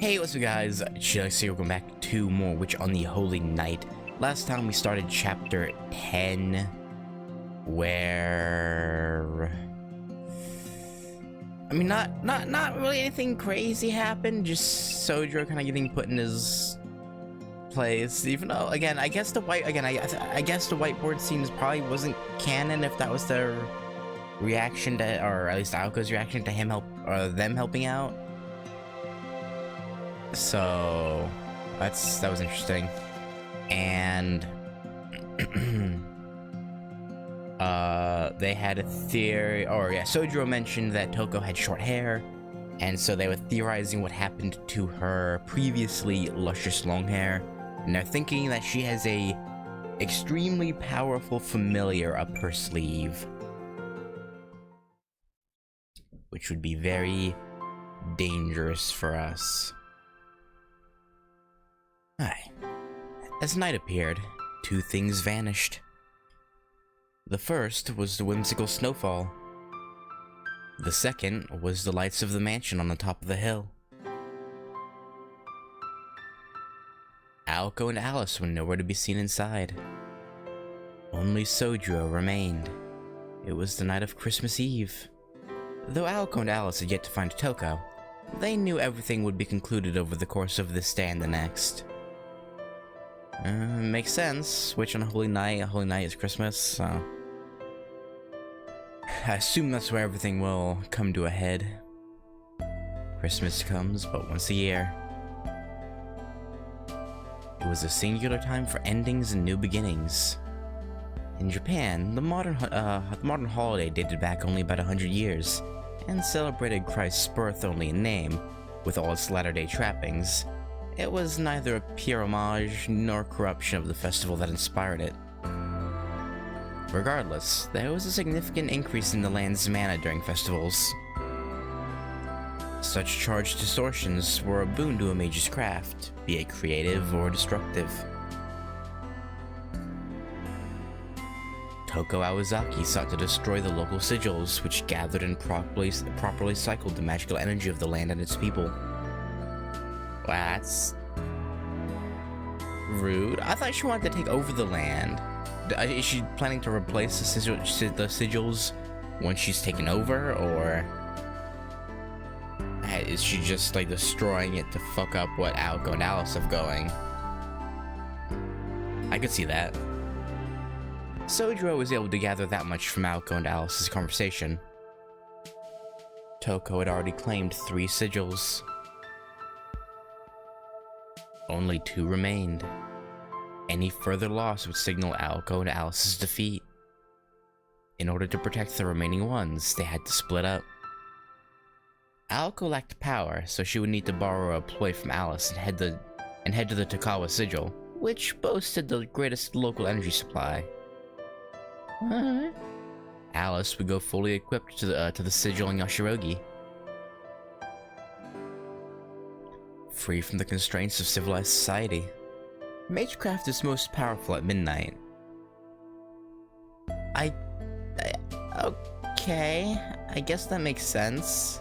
Hey, what's up guys, Chilix here, welcome back to more Witch on the Holy Night. Last time we started chapter 10, where... I mean, not really anything crazy happened, just Sojiro kind of getting put in his place, even though, again, I guess the whiteboard scenes probably wasn't canon if that was their reaction to, or at least Aoko's reaction to them helping out. So that was interesting. And they had a theory, or yeah, Sojiro mentioned that Toko had short hair, and so they were theorizing what happened to her previously luscious long hair, and they're thinking that she has a extremely powerful familiar up her sleeve, which would be very dangerous for us. Aye. As night appeared, two things vanished. The first was the whimsical snowfall. The second was the lights of the mansion on the top of the hill. Aoko and Alice were nowhere to be seen inside. Only Sojiro remained. It was the night of Christmas Eve. Though Aoko and Alice had yet to find Toko, they knew everything would be concluded over the course of this day and the next. Makes sense. Witch on a holy night is Christmas, so... I assume that's where everything will come to a head. Christmas comes but once a year. It was a singular time for endings and new beginnings. In Japan, the modern holiday dated back only about 100 years, and celebrated Christ's birth only in name, with all its latter-day trappings. It was neither a pure homage nor corruption of the festival that inspired it. Regardless, there was a significant increase in the land's mana during festivals. Such charged distortions were a boon to a mage's craft, be it creative or destructive. Toko Awazaki sought to destroy the local sigils, which gathered and properly cycled the magical energy of the land and its people. That's rude. I thought she wanted to take over the land. Is she planning to replace the sigils once she's taken over, or is she just like destroying it to fuck up what Aoko and Alice have going? I could see that. Sojiro was able to gather that much from Aoko and Alice's conversation. Toko had already claimed 3 sigils. Only 2 remained. Any further loss would signal Aoko and Alice's defeat. In order to protect the remaining ones, they had to split up. Aoko lacked power, so she would need to borrow a ploy from Alice and head to the Tokawa sigil, which boasted the greatest local energy supply. Alice would go fully equipped to the sigil in Yashirogi. Free from the constraints of civilized society. Magecraft is most powerful at midnight. Okay, I guess that makes sense.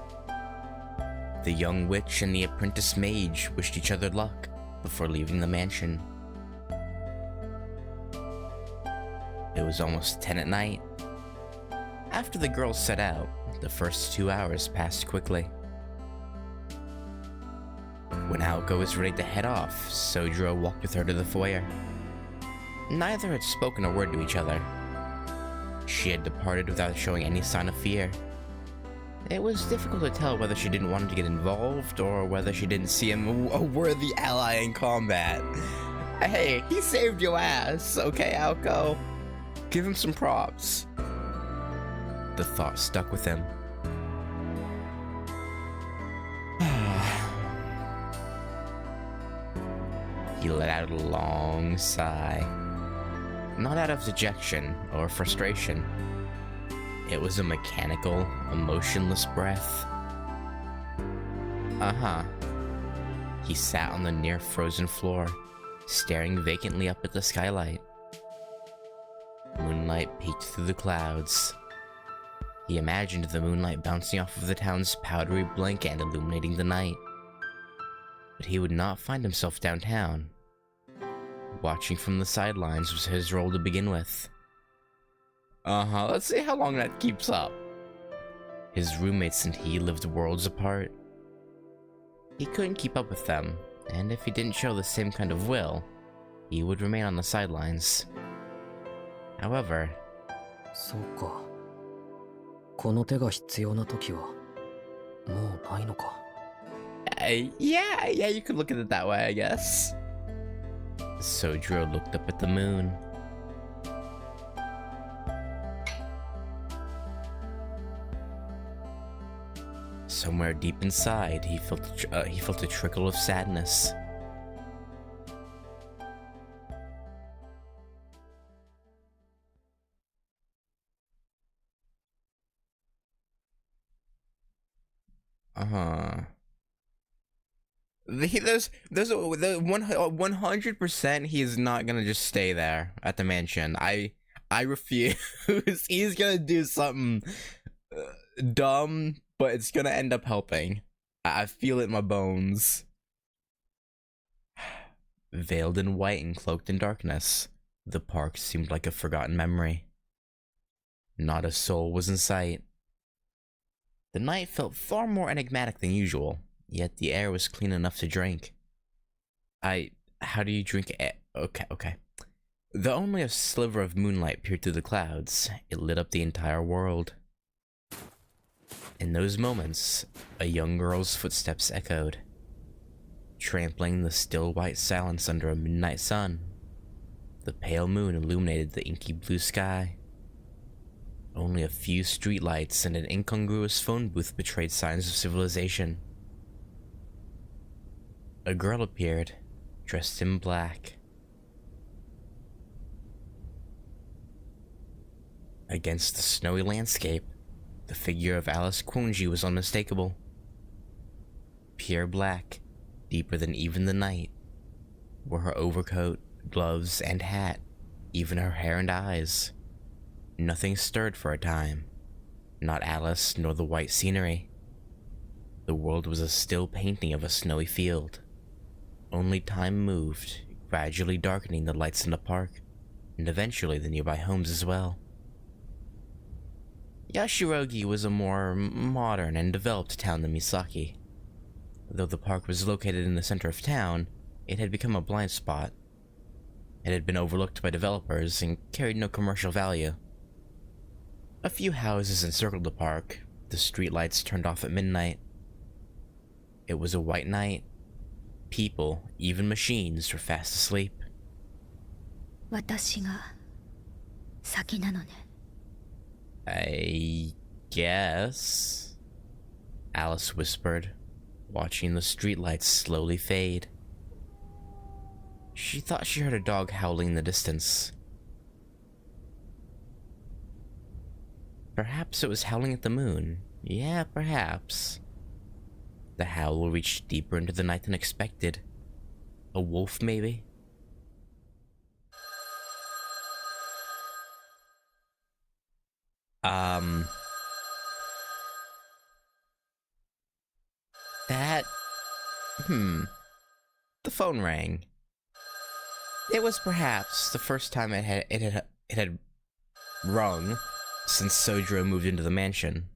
The young witch and the apprentice mage wished each other luck before leaving the mansion. It was almost 10 at night. After the girls set out, the first 2 hours passed quickly. When Aoko was ready to head off, Sojiro walked with her to the foyer. Neither had spoken a word to each other. She had departed without showing any sign of fear. It was difficult to tell whether she didn't want to get involved or whether she didn't see him a worthy ally in combat. Hey, he saved your ass, okay, Aoko? Give him some props. The thought stuck with him. He let out a long sigh. Not out of dejection or frustration. It was a mechanical, emotionless breath. He sat on the near-frozen floor, staring vacantly up at the skylight. Moonlight peeked through the clouds. He imagined the moonlight bouncing off of the town's powdery blanket and illuminating the night. But he would not find himself downtown. Watching from the sidelines was his role to begin with. Let's see how long that keeps up. His roommates and he lived worlds apart. He couldn't keep up with them, and if he didn't show the same kind of will, he would remain on the sidelines. However, そうか。この手が必要な時はもうないのか。yeah, you could look at it that way, I guess. Sojiro looked up at the moon. Somewhere deep inside, he felt a trickle of sadness. There's the 100% he is not gonna just stay there at the mansion. I refuse. He's gonna do something dumb, but it's gonna end up helping. I feel it in my bones. Veiled in white and cloaked in darkness, the park seemed like a forgotten memory. Not a soul was in sight. The night felt far more enigmatic than usual, yet the air was clean enough to drink. How do you drink air? Okay. Though only a sliver of moonlight peered through the clouds, it lit up the entire world. In those moments, a young girl's footsteps echoed, trampling the still white silence under a midnight sun. The pale moon illuminated the inky blue sky. Only a few streetlights and an incongruous phone booth betrayed signs of civilization. A girl appeared, dressed in black. Against the snowy landscape, the figure of Alice Quonji was unmistakable. Pure black, deeper than even the night, were her overcoat, gloves, and hat, even her hair and eyes. Nothing stirred for a time, not Alice nor the white scenery. The world was a still painting of a snowy field. Only time moved, gradually darkening the lights in the park, and eventually the nearby homes as well. Yashirogi was a more modern and developed town than Misaki. Though the park was located in the center of town, it had become a blind spot. It had been overlooked by developers and carried no commercial value. A few houses encircled the park, the streetlights turned off at midnight. It was a white night. People, even machines, were fast asleep. 私が先なのね。I guess, Alice whispered, watching the streetlights slowly fade. She thought she heard a dog howling in the distance. Perhaps it was howling at the moon. Yeah, perhaps. The howl reached deeper into the night than expected. A wolf, maybe? The phone rang. It was perhaps the first time it had rung since Sojiro moved into the mansion.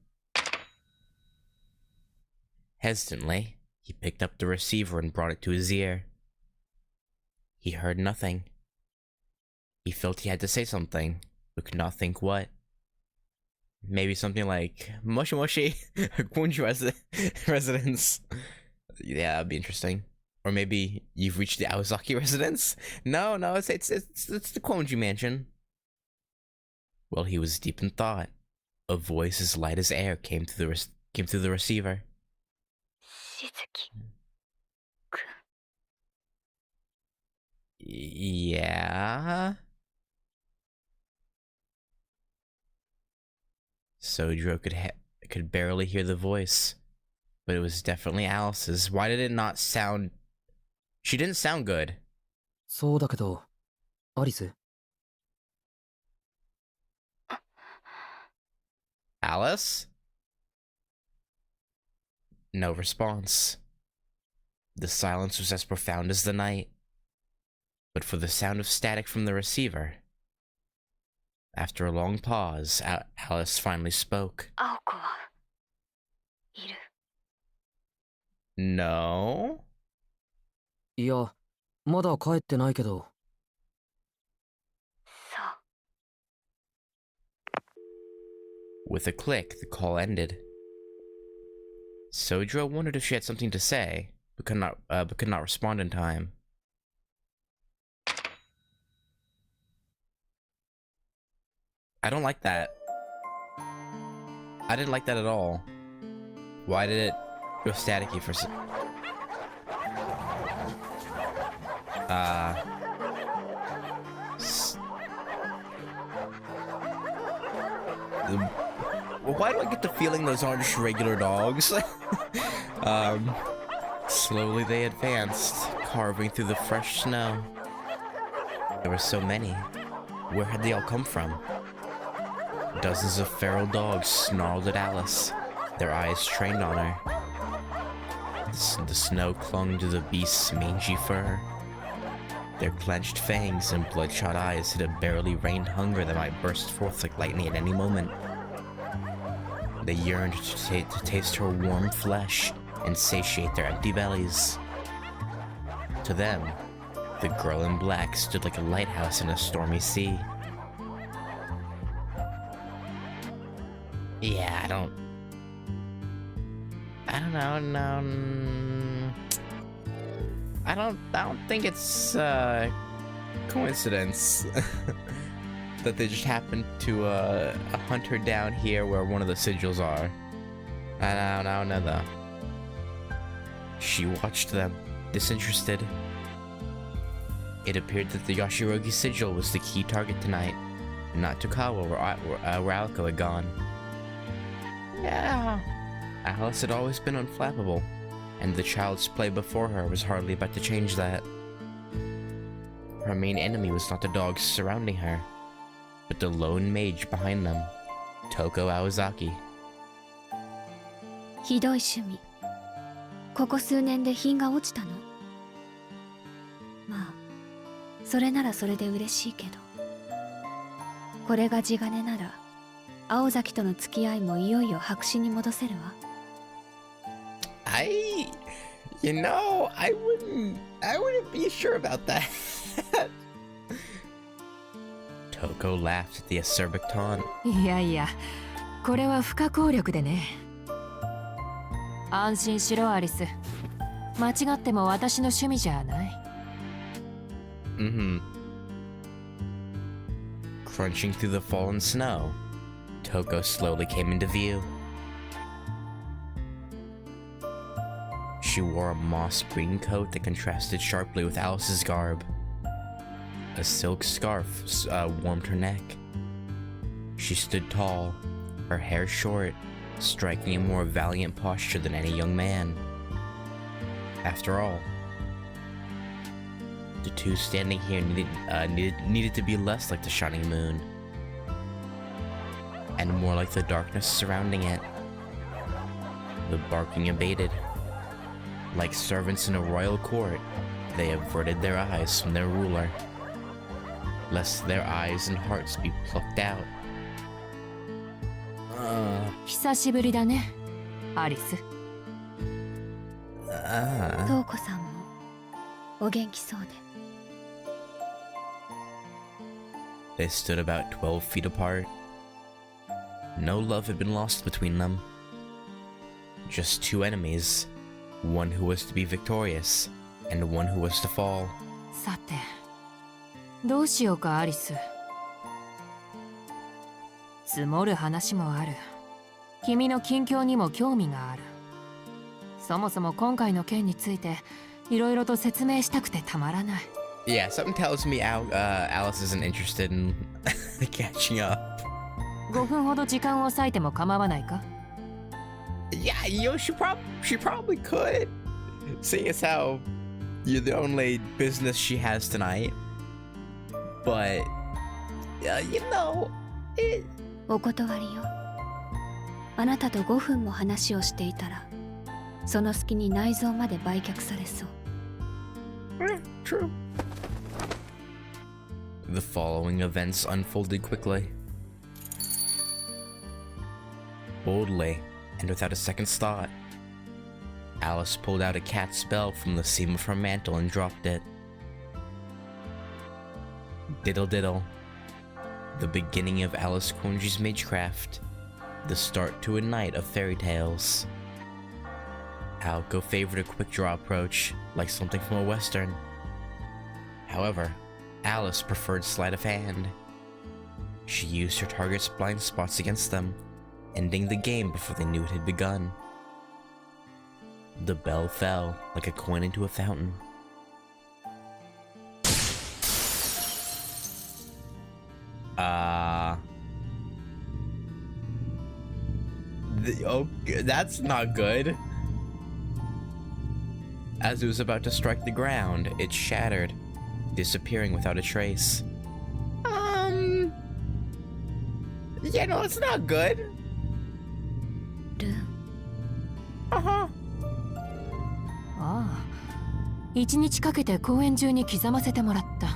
Hesitantly, he picked up the receiver and brought it to his ear. He heard nothing. He felt he had to say something, but could not think what. Maybe something like, Moshi Moshi, Quonji residence. Yeah, that'd be interesting. Or maybe you've reached the Awazaki residence? No, it's the Quonji mansion. While he was deep in thought, a voice as light as air came through the receiver. Shizuki-kun. Yeah? Sojiro could barely hear the voice, but it was definitely Alice's. Why did it not sound... She didn't sound good. そうだけど、アリス。Alice? No response. The silence was as profound as the night, but for the sound of static from the receiver. After a long pause, Alice finally spoke. 青子はいる。 No? いや、まだ帰ってないけど。そう。 With a click, the call ended. Sojiro wondered if she had something to say, but could not respond in time. I don't like that. I didn't like that at all. Why did it go staticky for why do I get the feeling those aren't just regular dogs? Slowly they advanced, carving through the fresh snow. There were so many. Where had they all come from? Dozens of feral dogs snarled at Alice, their eyes trained on her. The snow clung to the beast's mangy fur. Their clenched fangs and bloodshot eyes hid a barely reined hunger that might burst forth like lightning at any moment. They yearned to taste her warm flesh and satiate their empty bellies. To them, the girl in black stood like a lighthouse in a stormy sea. Yeah, I don't know, no. I don't think it's coincidence that they just happened to hunt her down here where one of the sigils are. I don't know though. She watched them, disinterested. It appeared that the Yashirogi sigil was the key target tonight, not Tokawa where Aliko had gone. Yeah, Alice had always been unflappable, and the child's play before her was hardly about to change that. Her main enemy was not the dogs surrounding her, but the lone mage behind them, Toko Aozaki. ひどい趣味。ここ数年で品が落ちたの。まあ、それならそれで嬉しいけど。これが地金なら、青崎との付き合いもいよいよ白紙に戻せるわ。You know, I wouldn't be sure about that. Toko laughed at the acerbic taunt. いやいや、これは不可抗力でね。安心しろアリス。間違っても私の趣味じゃない。Crunching through the fallen snow, Toko slowly came into view. She wore a moss green coat that contrasted sharply with Alice's garb. A silk scarf warmed her neck. She stood tall, her hair short, striking a more valiant posture than any young man. After all, the two standing here needed to be less like the shining moon, and more like the darkness surrounding it. The barking abated. Like servants in a royal court, they averted their eyes from their ruler, lest their eyes and hearts be plucked out. 久しぶりだね、アリス。トウコさんもお元気そうで。They stood about 12 feet apart. No love had been lost between them. Just two enemies, one who was to be victorious, and one who was to fall. さて、どうしようかアリス。積もる話もある。君の近況にも興味がある。そもそも今回の件についていろいろと説明したくてたまらない。Yeah, something tells me Alice isn't interested in catching up. 5分ほど時間を割いても構わないか？ Yeah, she probably could. Seeing as how you're the only business she has tonight. But, you know, お断りよ。あなたと5分も話をしていたらその隙に内臓まで売却されそう。 True. The following events unfolded quickly. Boldly, and without a second's thought, Alice pulled out a cat spell from the seam of her mantle and dropped it. Diddle diddle. The beginning of Alice Konji's magecraft. The start to a night of fairy tales. Aoko favored a quick draw approach, like something from a western. However, Alice preferred sleight of hand. She used her target's blind spots against them, ending the game before they knew it had begun. The bell fell like a coin into a fountain. Okay, that's not good. As it was about to strike the ground, it shattered, disappearing without a trace. Yeah, no, it's not good. ルーン、 Uh-huh. ああ、一日かけて公園中に刻ませてもらった。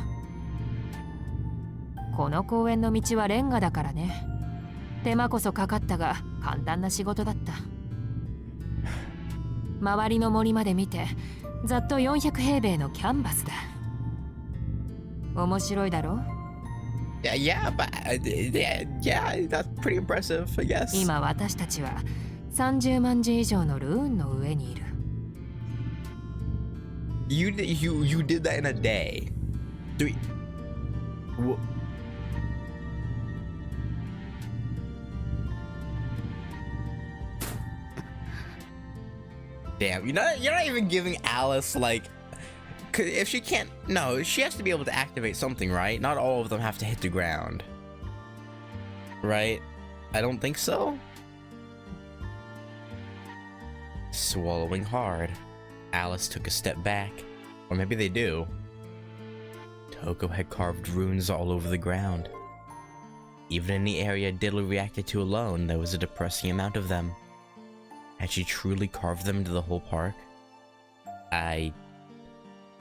この公園の道はレンガだからね。手間こそかかったが簡単な仕事だった。周りの森まで見て、ざっと400平米のキャンバスだ。面白いだろ？ Yeah, but yeah, that's pretty impressive, I guess. 今私たちは30万字以上のルーンの上にいる。You did that in a day. Damn, you're not even giving Alice like, 'cause if she can't, no, she has to be able to activate something, right? Not all of them have to hit the ground, right? I don't think so. Swallowing hard, Alice took a step back, or maybe they do. Toko had carved runes all over the ground. Even in the area Diddle reacted to alone, there was a depressing amount of them. Had she truly carved them into the whole park?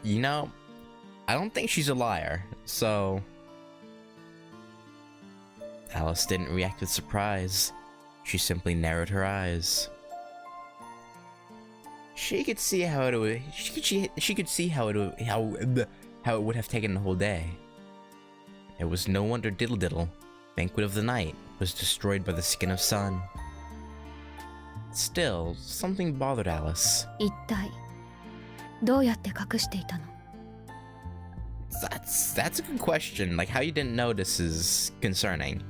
You know, I don't think she's a liar, so... Alice didn't react with surprise. She simply narrowed her eyes. She could see how it would. She could see how it would have taken the whole day. It was no wonder Diddle Diddle, Banquet of the Night, was destroyed by the Skin of Sun. Still, something bothered Alice. 一体どうやって隠していたの？ That's a good question. Like, how you didn't notice is concerning.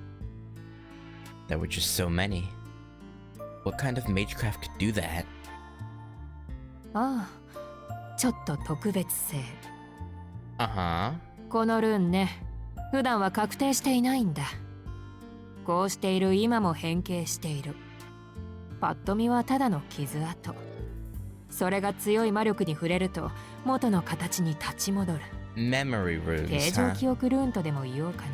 There were just so many. What kind of magecraft could do that? ああ、ちょっと特別性。Uh-huh. このルーンね、普段は確定していないんだ。こうしている今も変形している。パッと見はただの傷跡。それが強い魔力に触れると元の形に立ち戻る。Memory runes, 形状 huh? 記憶ルーンとでも言おうかな。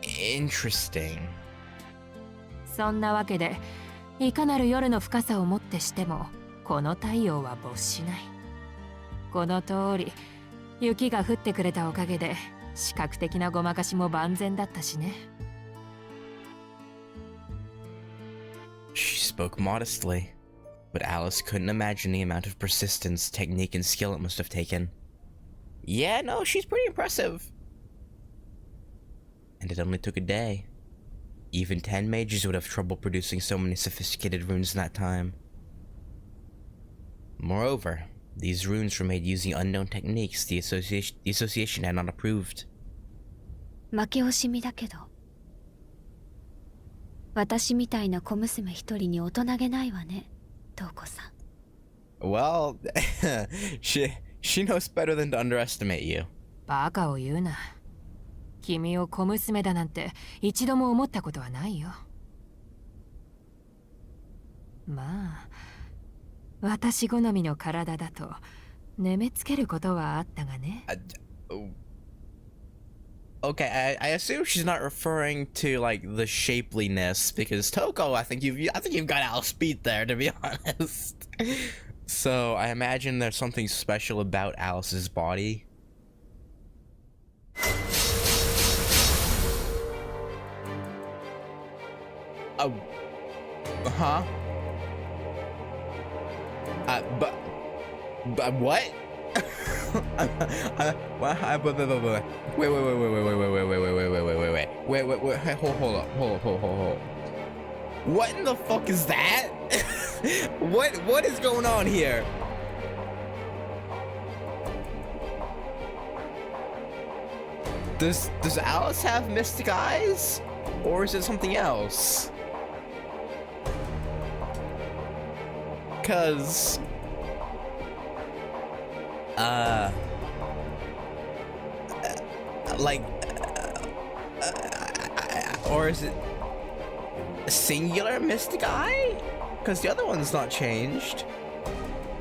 Interesting. そんなわけで、いかなる夜の深さをもってしても、この太陽は没しない。この通り、雪が降ってくれたおかげで、視覚的なごまかしも万全だったしね。She spoke modestly, but Alice couldn't imagine the amount of persistence, technique, and skill it must have taken. Yeah, no, she's pretty impressive. And it only took a day. Even 10 mages would have trouble producing so many sophisticated runes in that time. Moreover, these runes were made using unknown techniques the association had not approved. 負け惜しみだけど、私みたいな小娘一人に大人げないわね、トウコさん。Well, she knows better than to underestimate you. バカを言うな。君を小娘だなんて一度も思ったことはないよ。まあ、私好みの体だと眠めつけることはあったがね。Okay, I assume she's not referring to like the shapeliness, because Toko, I think you've got Alice beat there, to be honest. So I imagine there's something special about Alice's body. Oh, huh? But what? Wait, hold up. What in the fuck is that? What is going on here? Does Alice have mystic eyes? Or is it something else? 'Cause or is it a singular mystic eye? Because the other one's not changed.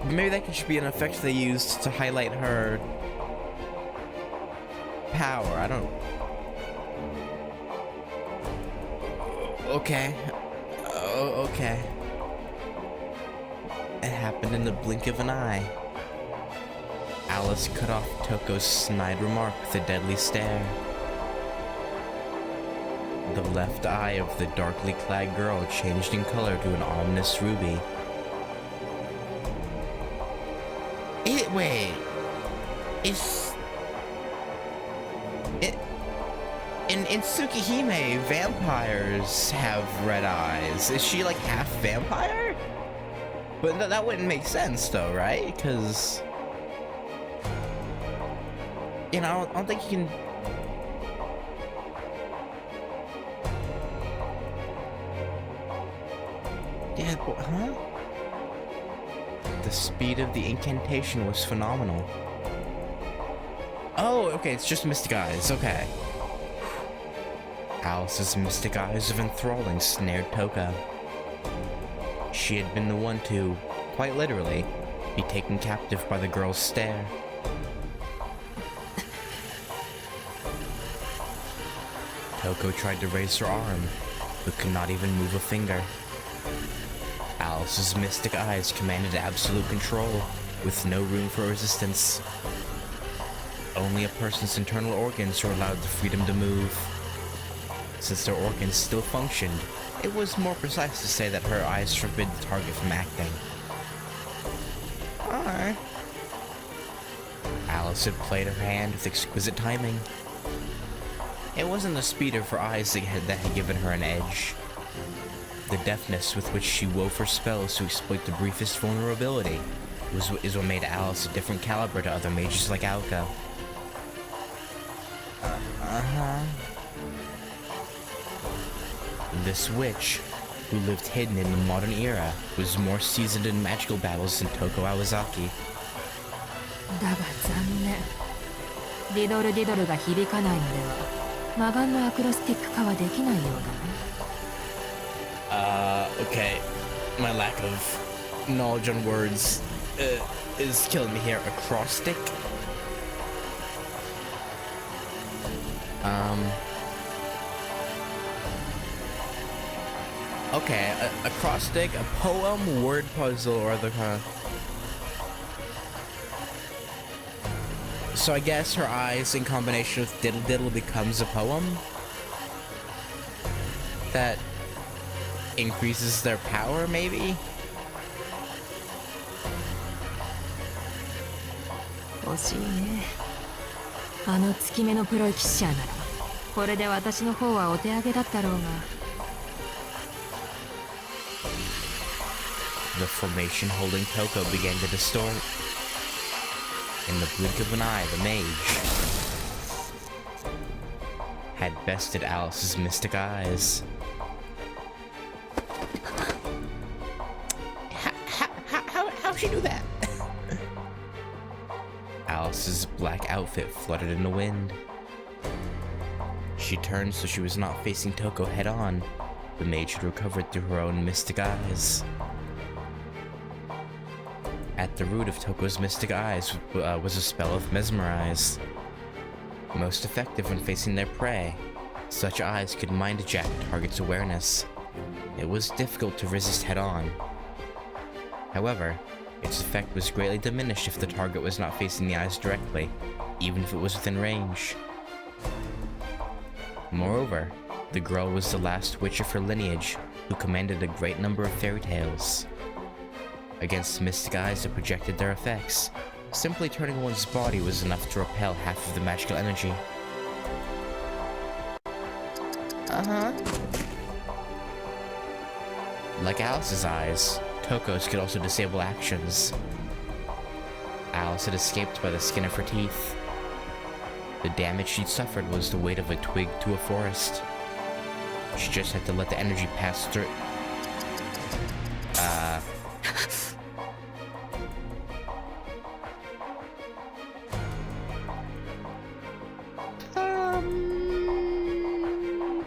Maybe that could just be an effect they used to highlight her power. I don't. Okay. Oh, okay. It happened in the blink of an eye. Alice cut off Toko's snide remark with a deadly stare. The left eye of the darkly clad girl changed in color to an ominous ruby. Wait. In Tsukihime, vampires have red eyes. Is she like half vampire? But that wouldn't make sense though, right? Because, you know, I don't think you can. Yeah, huh? The speed of the incantation was phenomenal. Oh, okay, it's just mystic eyes, okay. Alice's mystic eyes of enthralling snared Toko. She had been the one to, quite literally, be taken captive by the girl's stare. Toko tried to raise her arm, but could not even move a finger. Alice's mystic eyes commanded absolute control, with no room for resistance. Only a person's internal organs were allowed the freedom to move. Since their organs still functioned, it was more precise to say that her eyes forbid the target from acting. Alright. Alice had played her hand with exquisite timing. It wasn't the speed of her eyes that had given her an edge. The deftness with which she wove her spells to exploit the briefest vulnerability is what made Alice a different caliber to other mages like Aoka. This witch, who lived hidden in the modern era, was more seasoned in magical battles than Toko Awazaki. だが残念。ディドルディドルが響かないのでは、魔眼のアクロスティック化はできないようだね。Okay. My lack of knowledge on words is killing me here. Acrostic? Okay, acrostic, a poem, word puzzle, or other kind of... So I guess her eyes in combination with Diddle Diddle becomes a poem? That increases their power, maybe? 惜しいね。あの月目のプロイキシャーなら、これで私の方はお手上げだったろうが。The formation holding Toko began to distort. In the blink of an eye, the mage had bested Alice's mystic eyes. How'd she do that? Alice's black outfit fluttered in the wind. She turned so she was not facing Toko head on. The mage had recovered through her own mystic eyes. At the root of Toko's mystic eyes was a spell of mesmerize. most effective when facing their prey. Such eyes could mind-jack a target's awareness. It was difficult to resist head-on. However, its effect was greatly diminished if the target was not facing the eyes directly, even if it was within range. Moreover, the girl was the last witch of her lineage who commanded a great number of fairy tales. Against mystic eyes that projected their effects, simply turning one's body was enough to repel half of the magical energy. Like Alice's eyes, Toko's could also disable actions. Alice had escaped by the skin of her teeth. The damage she'd suffered was the weight of a twig to a forest. She just had to let the energy pass through.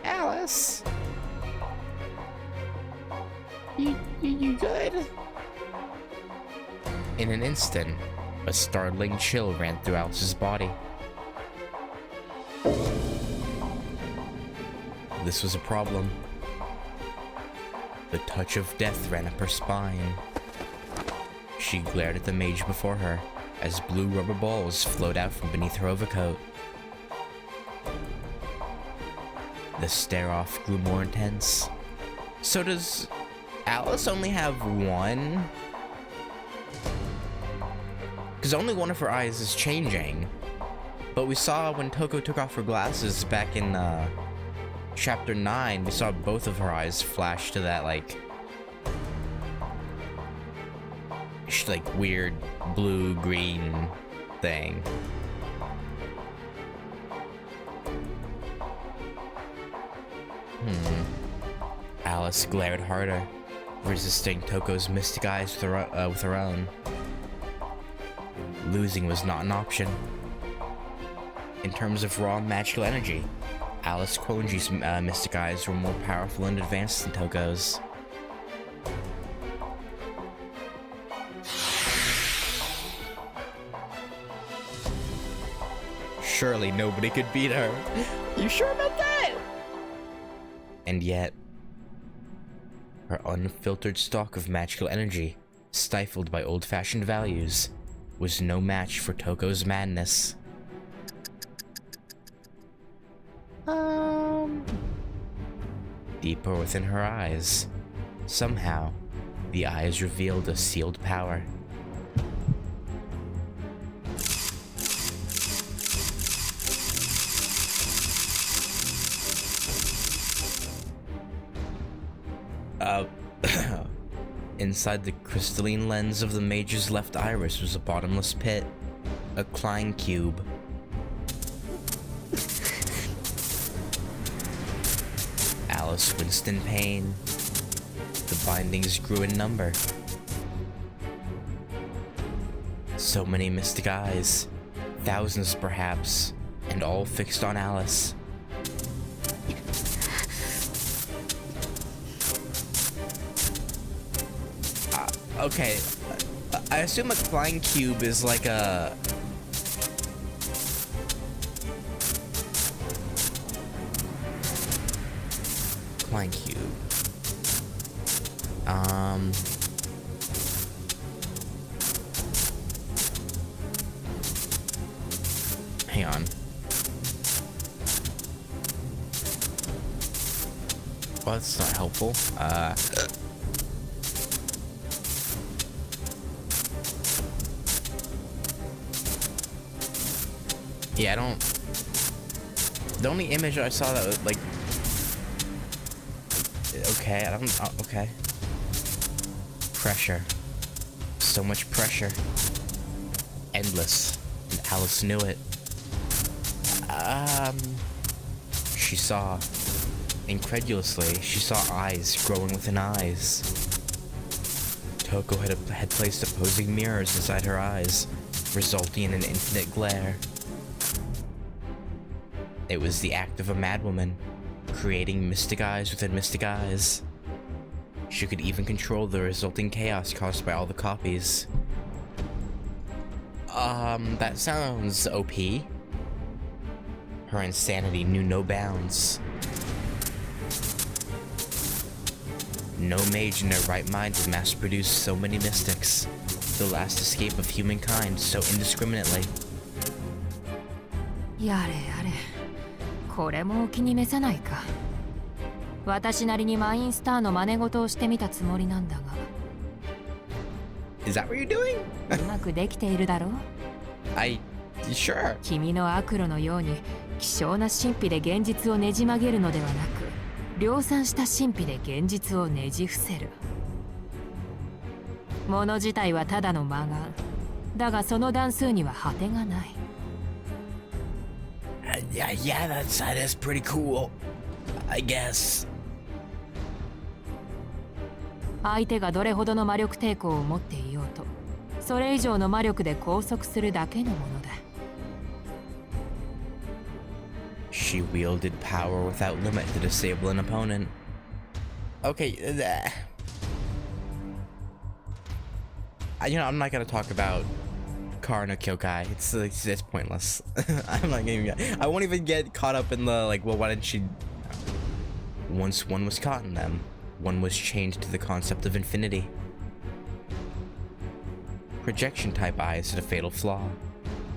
Alice? You good? In an instant, a startling chill ran through Alice's body. This was a problem. The touch of death ran up her spine. She glared at the mage before her as blue rubber balls flowed out from beneath her overcoat. The stare-off grew more intense. So does Alice only have one? Because only one of her eyes is changing. But we saw when Toko took off her glasses back in Chapter 9, we saw both of her eyes flash to that like weird blue-green thing. Alice glared harder, resisting Toko's mystic eyes with her own. Losing was not an option. In terms of raw magical energy, Alice Quonji's mystic eyes were more powerful and advanced than Toko's. Surely nobody could beat her. You sure about that? And yet, her unfiltered stock of magical energy, stifled by old-fashioned values, was no match for Toko's madness. Deeper within her eyes, somehow, the eyes revealed a sealed power. Inside the crystalline lens of the mage's left iris was a bottomless pit, a Klein cube. Alice winced in pain. The bindings grew in number. So many mystic eyes, thousands perhaps, and all fixed on Alice. Okay, I assume a Klein cube is like a... Klein cube. Hang on. Well, that's not helpful. Yeah, I don't... The only image I saw that was, like... Okay, I don't... okay. Pressure. So much pressure. Endless. And Alice knew it. She saw... Incredulously, she saw eyes growing within eyes. Toko had placed opposing mirrors inside her eyes, resulting in an infinite glare. It was the act of a madwoman, creating mystic eyes within mystic eyes. She could even control the resulting chaos caused by all the copies. That sounds OP. Her insanity knew no bounds. No mage in their right mind would mass-produce so many mystics, the last escape of humankind so indiscriminately. やれやれ、これもお気に召さないか。私なりにマインスターの真似事をしてみたつもりなんだが。Is that what you're doing? うまくできているだろう。Sure. 君の悪路のように希少な神秘で現実をねじ曲げるのではなく、量産した神秘で現実をねじ伏せる。もの自体はただの魔眼だが、その段数には果てがない。Yeah, that is pretty cool, I guess. 相手がどれほどの魔力抵抗を持っていようと、それ以上の魔力で拘束するだけのものだ。She wielded power without limit to disable an opponent. Okay, I'm not gonna talk about Kara no Kyokai. It's pointless. I'm not gonna. I won't even get caught up in the well, why didn't she? Once one was caught in them, one was chained to the concept of infinity. Projection-type eyes had a fatal flaw.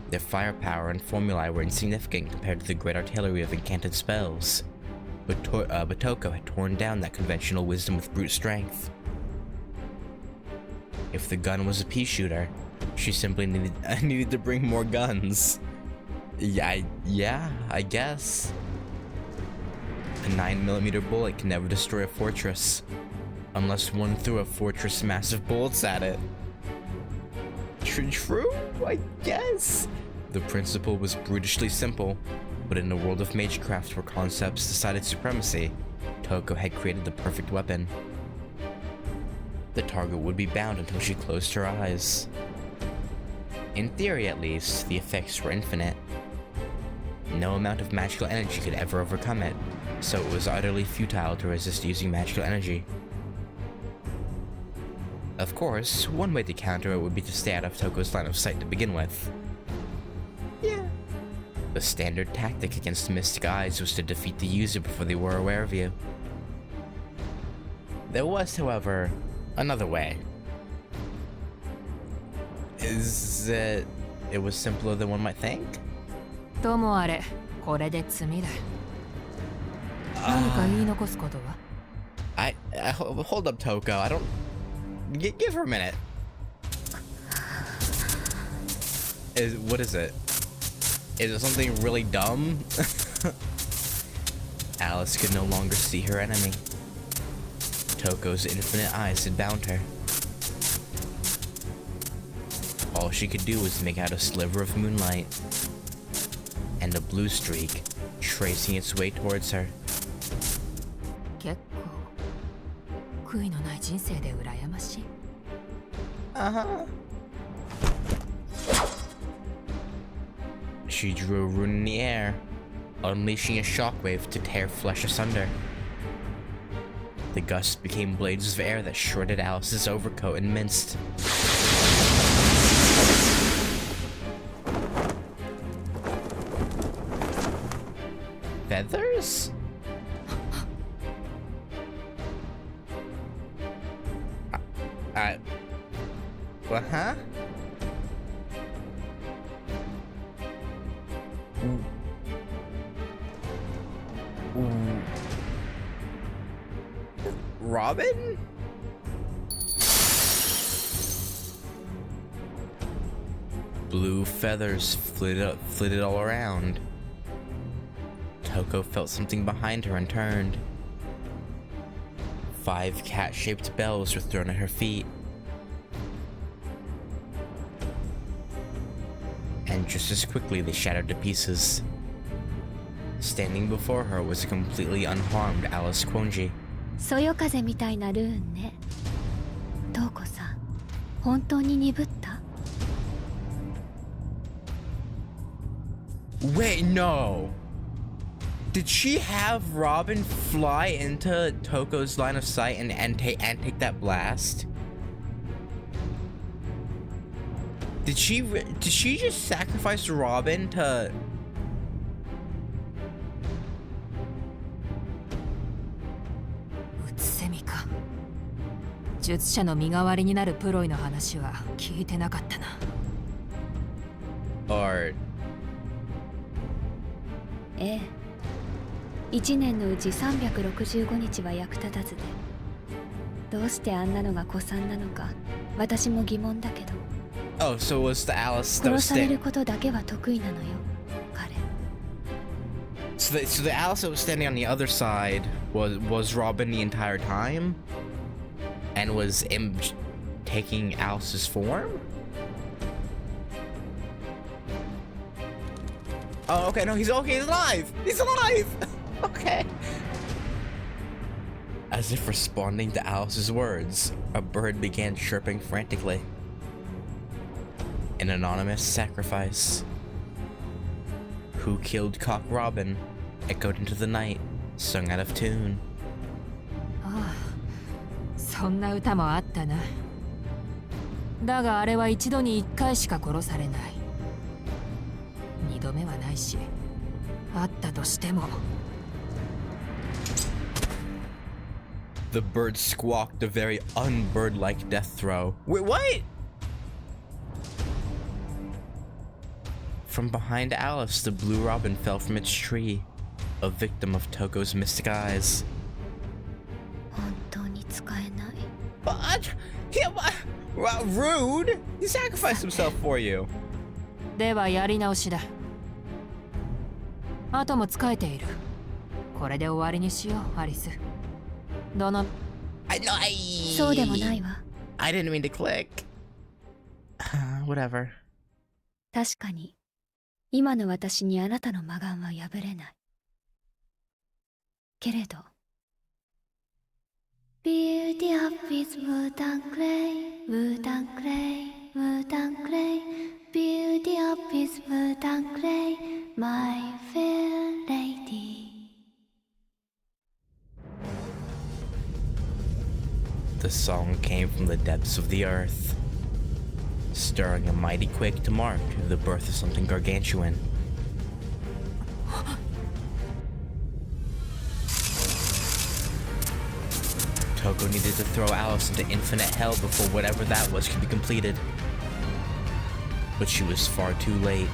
Their firepower and formulae were insignificant compared to the great artillery of incanted spells. But Toko had torn down that conventional wisdom with brute strength. If the gun was a pea shooter, she simply needed to bring more guns. Yeah, I guess. A 9mm bullet can never destroy a fortress, unless one threw a fortress massive bullets at it. True, I guess. The principle was brutishly simple, but in a world of magecraft where concepts decided supremacy, Toko had created the perfect weapon. The target would be bound until she closed her eyes. In theory, at least, the effects were infinite. No amount of magical energy could ever overcome it, so it was utterly futile to resist using magical energy. Of course, one way to counter it would be to stay out of Toko's line of sight to begin with. Yeah. The standard tactic against Mystic Eyes was to defeat the user before they were aware of you. There was, however, another way. It was simpler than one might think? ともあれ、これで罪だ。何か言い残すことは？ Hold up, Toko. I don't. Give her a minute. What is it? Is it something really dumb? Alice could no longer see her enemy. Toko's infinite eyes had bound her. All she could do was make out a sliver of moonlight and a blue streak tracing its way towards her. 結構悔いのない人生で羨ましい。She drew a rune in the air, unleashing a shockwave to tear flesh asunder. The gusts became blades of air that shredded Alice's overcoat and minced. Feathers? What, huh? Robin? Blue feathers flitted all around. Toko felt something behind her and turned. 5 cat-shaped bells were thrown at her feet. And just as quickly they shattered to pieces. Standing before her was a completely unharmed Alice Quonji. そよ風みたいなルーンね。トウコさん、本当に鈍った？ Wait, no! Did she have Robin fly into Toko's line of sight and take that blast? Did she just sacrifice Robin to 術者の身代わりになるプロイの話は聞いてなかったな。 Or ええ、1年のうち365日は役立たずで、どうしてあんなのが古参なのか私も疑問だけど、 oh, so it was the Alice that 殺 was される standing. ことだけは得意なのよ彼。 So the Alice that was standing on the other side was Robin the entire time, and was taking Alice's form. Oh, okay. No, he's okay. He's alive. He's alive. Okay. As if responding to Alice's words, a bird began chirping frantically. An anonymous sacrifice. Who killed Cock Robin? Echoed into the night, sung out of tune. ああ、そんな歌もあったな。だがあれは一度に1回しか殺されない。2度目はないし、あったとしても。 The bird squawked a very unbird-like death throw. Wait, what? From behind Alice, the blue robin fell from its tree, a victim of Toko's mystic eyes. 本当に使えない。 What? Well, rude! He sacrificed himself for you. ではやり直しだ。あとも使えている。これで終わりにしよう、アリス。どの そうでもないわ。 I didn't mean to click. Whatever. 確かに今の私にあなたの魔眼は破れない。けれど Beauty up with wood and clay, wood and clay, wood and clay, Beauty up with wood and clay, my fair lady. The song came from the depths of the earth, stirring a mighty quake to mark the birth of something gargantuan. Toko needed to throw Alice into infinite hell before whatever that was could be completed. But she was far too late.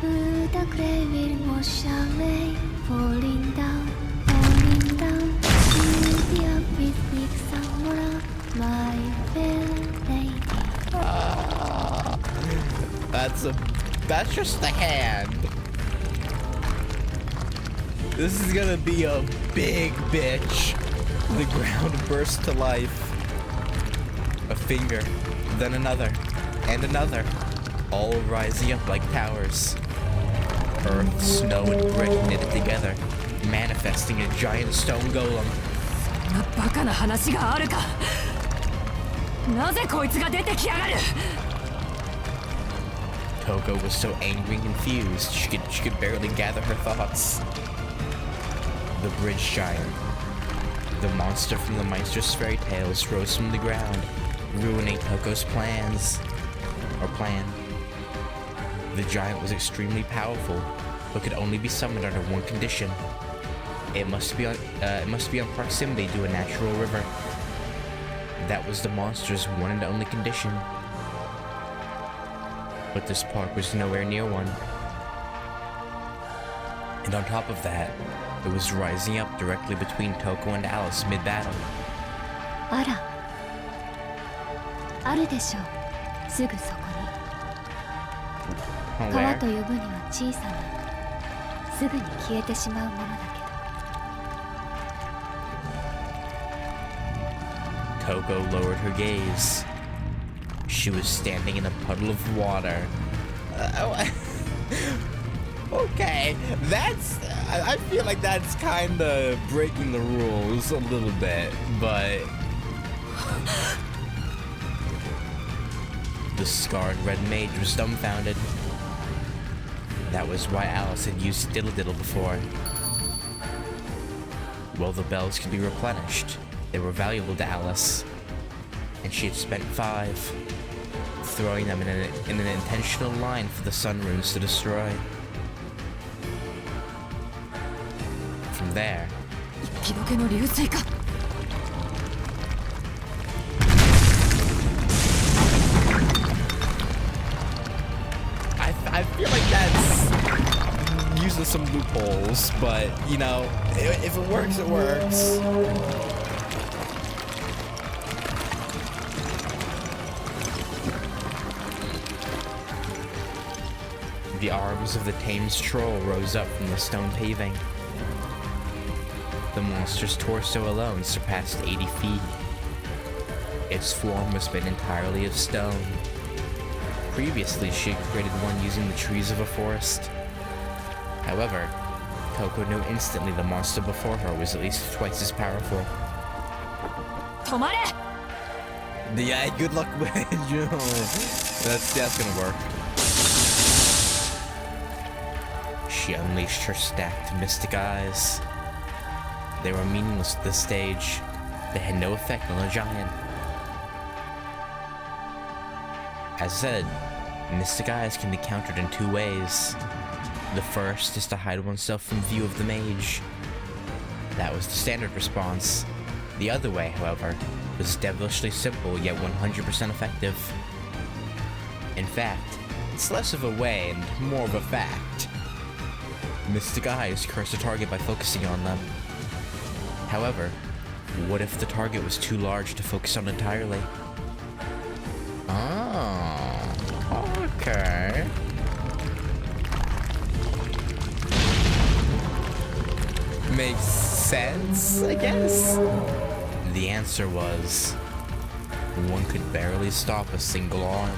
Wood and clay will wash away, falling down, falling down. Beauty up with big Samura, my fair lady. That's just the hand. This is gonna be a big bitch. The ground burst to life. A finger, then another, and another, all rising up like towers. Earth, snow, and brick knitted together, manifesting a giant stone golem. そんなバカな話があるか。なぜこいつが出てきやがる。 Toko was so angry and confused, she could barely gather her thoughts. The bridge giant, the monster from the Meister's fairy tales, rose from the ground, ruining Toko's plan. The giant was extremely powerful, but could only be summoned under one condition. It must be on proximity to a natural river. That was the monster's one and only condition. But this park was nowhere near one. And on top of that, it was rising up directly between Toko and Alice mid-battle. あら、あるでしょう、すぐそこに。 Oh, 川 where? と呼ぶには小さな、すぐに消えてしまうものだけど。 Toko lowered her gaze. She was standing in a puddle of water. Okay, that's... I feel like that's kind of breaking the rules a little bit, but... The scarred red mage was dumbfounded. That was why Alice had used Diddle Diddle before. Well, the bells could be replenished. They were valuable to Alice, and she had spent 5, throwing them in an intentional line for the sun runes to destroy. From there, 気どけの流水か。I feel like that's using some loopholes, but you know, if it works, it works. The arms of the Thames troll rose up from the stone paving. The monster's torso alone surpassed 80 feet. Its form was made entirely of stone. Previously, she had created one using the trees of a forest. However, Toko knew instantly the monster before her was at least twice as powerful. 止まれ! Yeah, good luck with you. That's gonna work. She unleashed her stacked mystic eyes. They were meaningless at this stage. They had no effect on the giant. As said, mystic eyes can be countered in two ways. The first is to hide oneself from view of the mage. That was the standard response. The other way, however, was devilishly simple yet 100% effective. In fact, it's less of a way and more of a fact. Mystic eyes curse a target by focusing on them. However, what if the target was too large to focus on entirely? Oh, okay. Makes sense, I guess? The answer was, one could barely stop a single arm.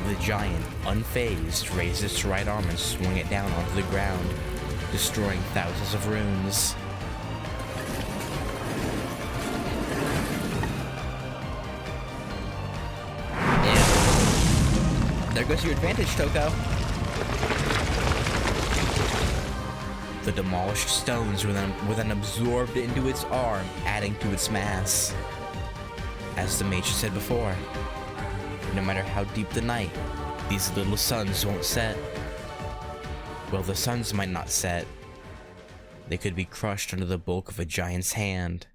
The giant, unfazed, raised its right arm and swung it down onto the ground, destroying thousands of runes. And there goes your advantage, Toko. The demolished stones were then absorbed into its arm, adding to its mass. As the mage said before, no matter how deep the night, these little suns won't set. Well, the suns might not set. They could be crushed under the bulk of a giant's hand.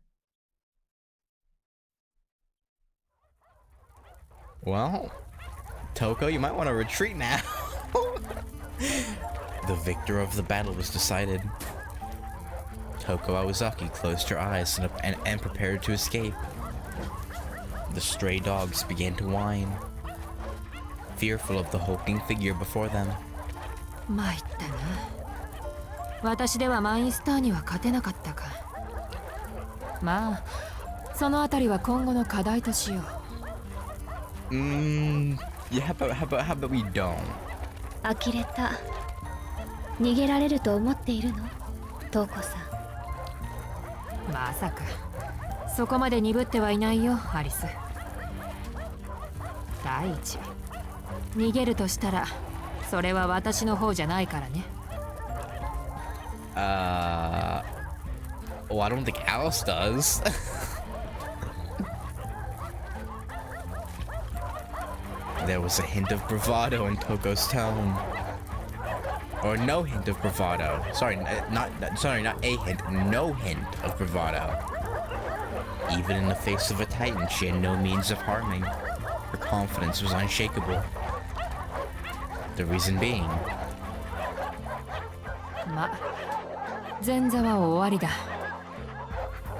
Well, Toko, you might want to retreat now. The victor of the battle was decided. Toko Awazaki closed her eyes and prepared to escape. The stray dogs began to whine, fearful of the hulking figure before them. 参ったな。私ではマインスターには勝てなかったか。まあ、そのあたりは今後の課題としよう。Yeah, how about we don't? 呆れた。逃げられると思っているの？トウコさん。まさか、そこまで鈍ってはいないよ、アリス。第一、逃げるとしたら、それは私の方じゃないからね。Well, I don't think Alice does. There was a hint of bravado in Toko's tone. Or no hint of bravado. Not a hint, no hint of bravado. Even in the face of a titan, she had no means of harming. Her confidence was unshakable. The reason being... ま、前座は終わりだ。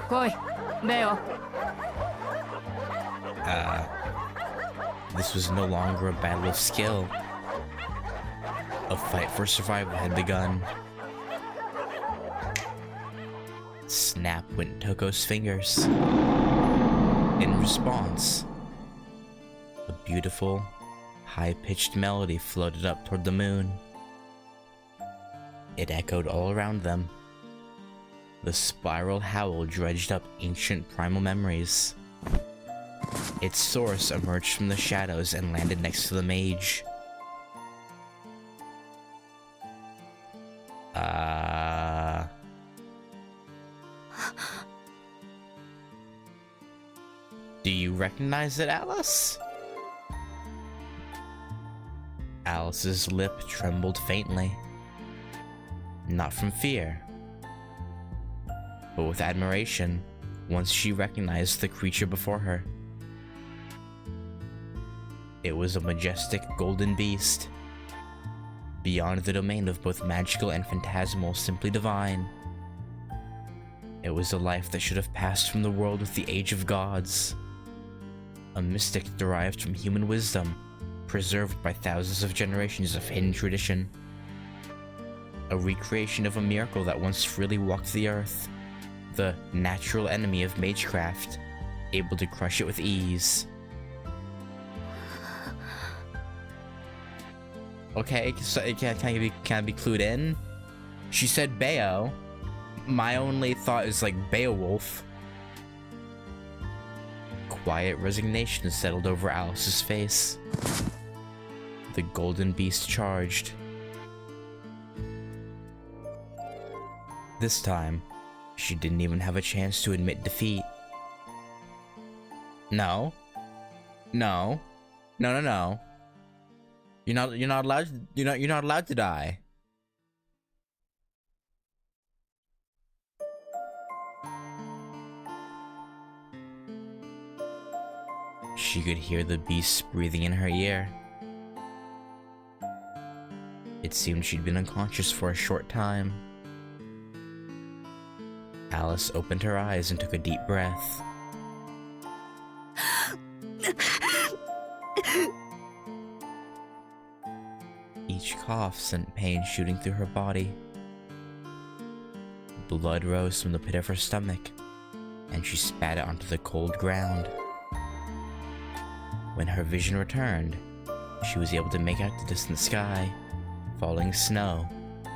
来い、レオ。This was no longer a battle of skill. A fight for survival had begun. Snap went Toko's fingers. In response, a beautiful, high-pitched melody floated up toward the moon. It echoed all around them. The spiral howl dredged up ancient primal memories. Its source emerged from the shadows and landed next to the mage. Do you recognize it, Alice? Alice's lip trembled faintly. Not from fear, but with admiration once she recognized the creature before her. It was a majestic golden beast, beyond the domain of both magical and phantasmal, simply divine. It was a life that should have passed from the world with the age of gods. A mystic derived from human wisdom, preserved by thousands of generations of hidden tradition. A recreation of a miracle that once freely walked the earth. The natural enemy of magecraft, able to crush it with ease. Okay, so can I be clued in? She said Bayo. My only thought is like Beowulf. Quiet resignation settled over Alice's face. The golden beast charged. This time, she didn't even have a chance to admit defeat. No. No. No, no, no. You're not allowed to die. She could hear the beast breathing in her ear. It seemed she'd been unconscious for a short time. Alice opened her eyes and took a deep breath. Each cough sent pain shooting through her body. Blood rose from the pit of her stomach, and she spat it onto the cold ground. When her vision returned, she was able to make out the distant sky, falling snow,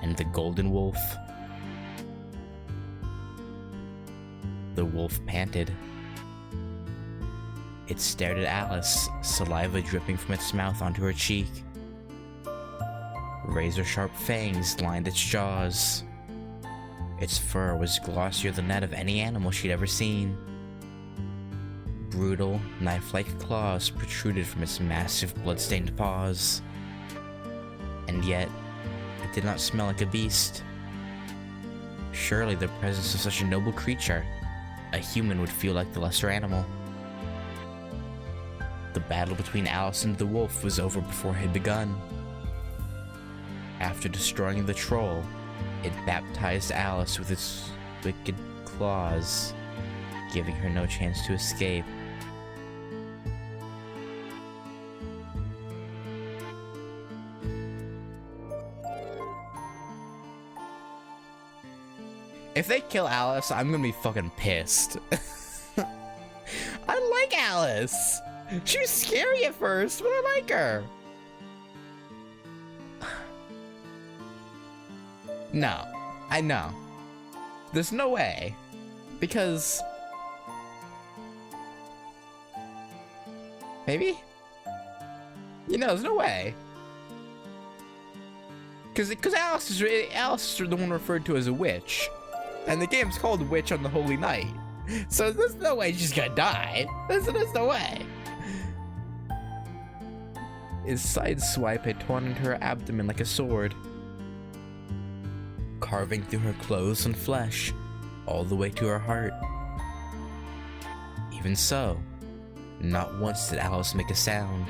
and the golden wolf. The wolf panted. It stared at Alice, saliva dripping from its mouth onto her cheek. Razor-sharp fangs lined its jaws. Its fur was glossier than that of any animal she'd ever seen. Brutal, knife-like claws protruded from its massive blood-stained paws. And yet, it did not smell like a beast. Surely the presence of such a noble creature, a human would feel like the lesser animal. The battle between Alice and the wolf was over before it had begun. After destroying the troll, it baptized Alice with its wicked claws, giving her no chance to escape. If they kill Alice, I'm gonna be fucking pissed. I like Alice! She was scary at first, but I like her. No, I know. There's no way. Because... maybe? You know, there's no way. Because Alice is the one referred to as a witch. And the game's called Witch on the Holy Night. So there's no way she's gonna die. There's no way. His sideswipe had torn into her abdomen like a sword, carving through her clothes and flesh, all the way to her heart. Even so, not once did Alice make a sound.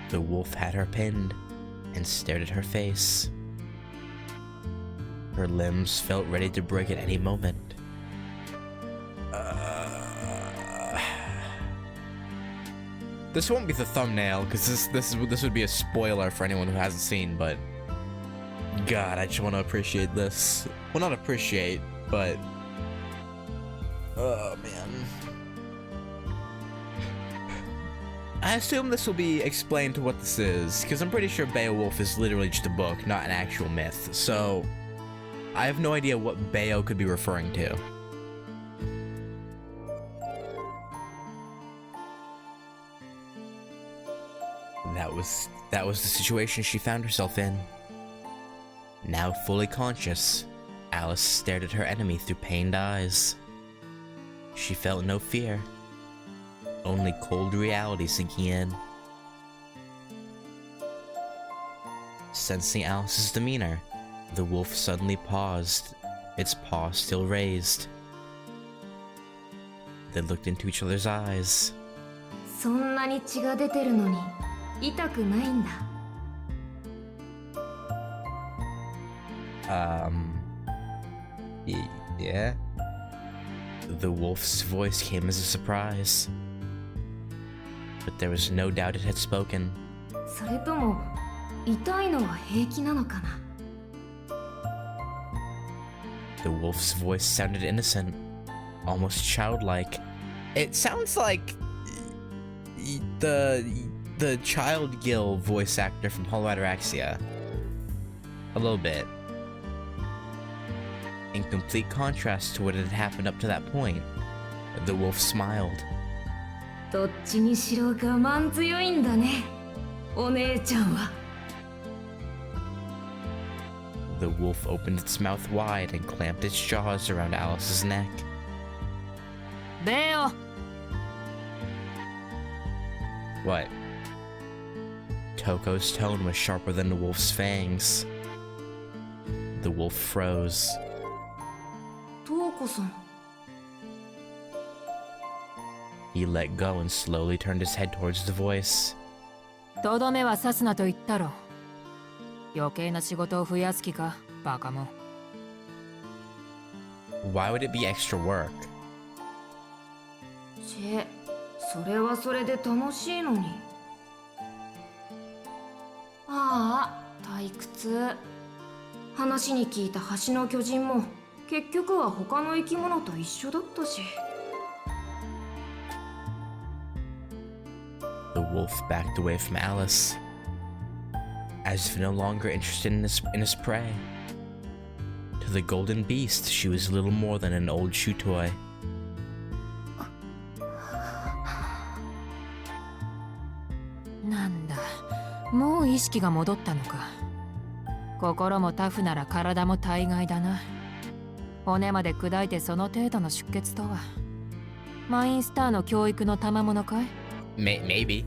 The wolf had her pinned and stared at her face. Her limbs felt ready to break at any moment. This won't be the thumbnail, because this would be a spoiler for anyone who hasn't seen, but... God, I just want to appreciate this. Well, not appreciate, but... oh, man. I assume this will be explained to what this is, because I'm pretty sure Beowulf is literally just a book, not an actual myth, so... I have no idea what Bayo could be referring to. That was the situation she found herself in. Now fully conscious, Alice stared at her enemy through pained eyes. She felt no fear, only cold reality sinking in. Sensing Alice's demeanor, the wolf suddenly paused, its paw still raised. They looked into each other's eyes. そんなに血が出てるのに痛くないんだ。Yeah? The wolf's voice came as a surprise. But there was no doubt it had spoken. それとも痛いのは平気なのかな。 The wolf's voice sounded innocent, almost childlike. It sounds like the child Gil voice actor from Hollow Ataraxia. A little bit. In complete contrast to what had happened up to that point, the wolf smiled. どっちにしろ我慢強いんだね、お姉ちゃんは。 The wolf opened its mouth wide and clamped its jaws around Alice's neck. ベオ。 What? Toko's tone was sharper than the wolf's fangs. The wolf froze. トウコさん。 He let go and slowly turned his head towards the voice. とどめは刺すなと言ったろ。余計な仕事を増やす気か、バカもん。 Why would it be extra work? それはそれで楽しいのに。ああ、退屈。話に聞いた橋の巨人も結局は他の生き物と一緒だったし。 The wolf backed away from Alice, as if no longer interested in his prey. To the golden beast, she was little more than an old shoe toy. なんだ、もう意識が戻ったのか。心もタフなら体も大概だな。骨まで砕いてその程度の出血とは。マインスターの教育の賜物かい？ Maybe.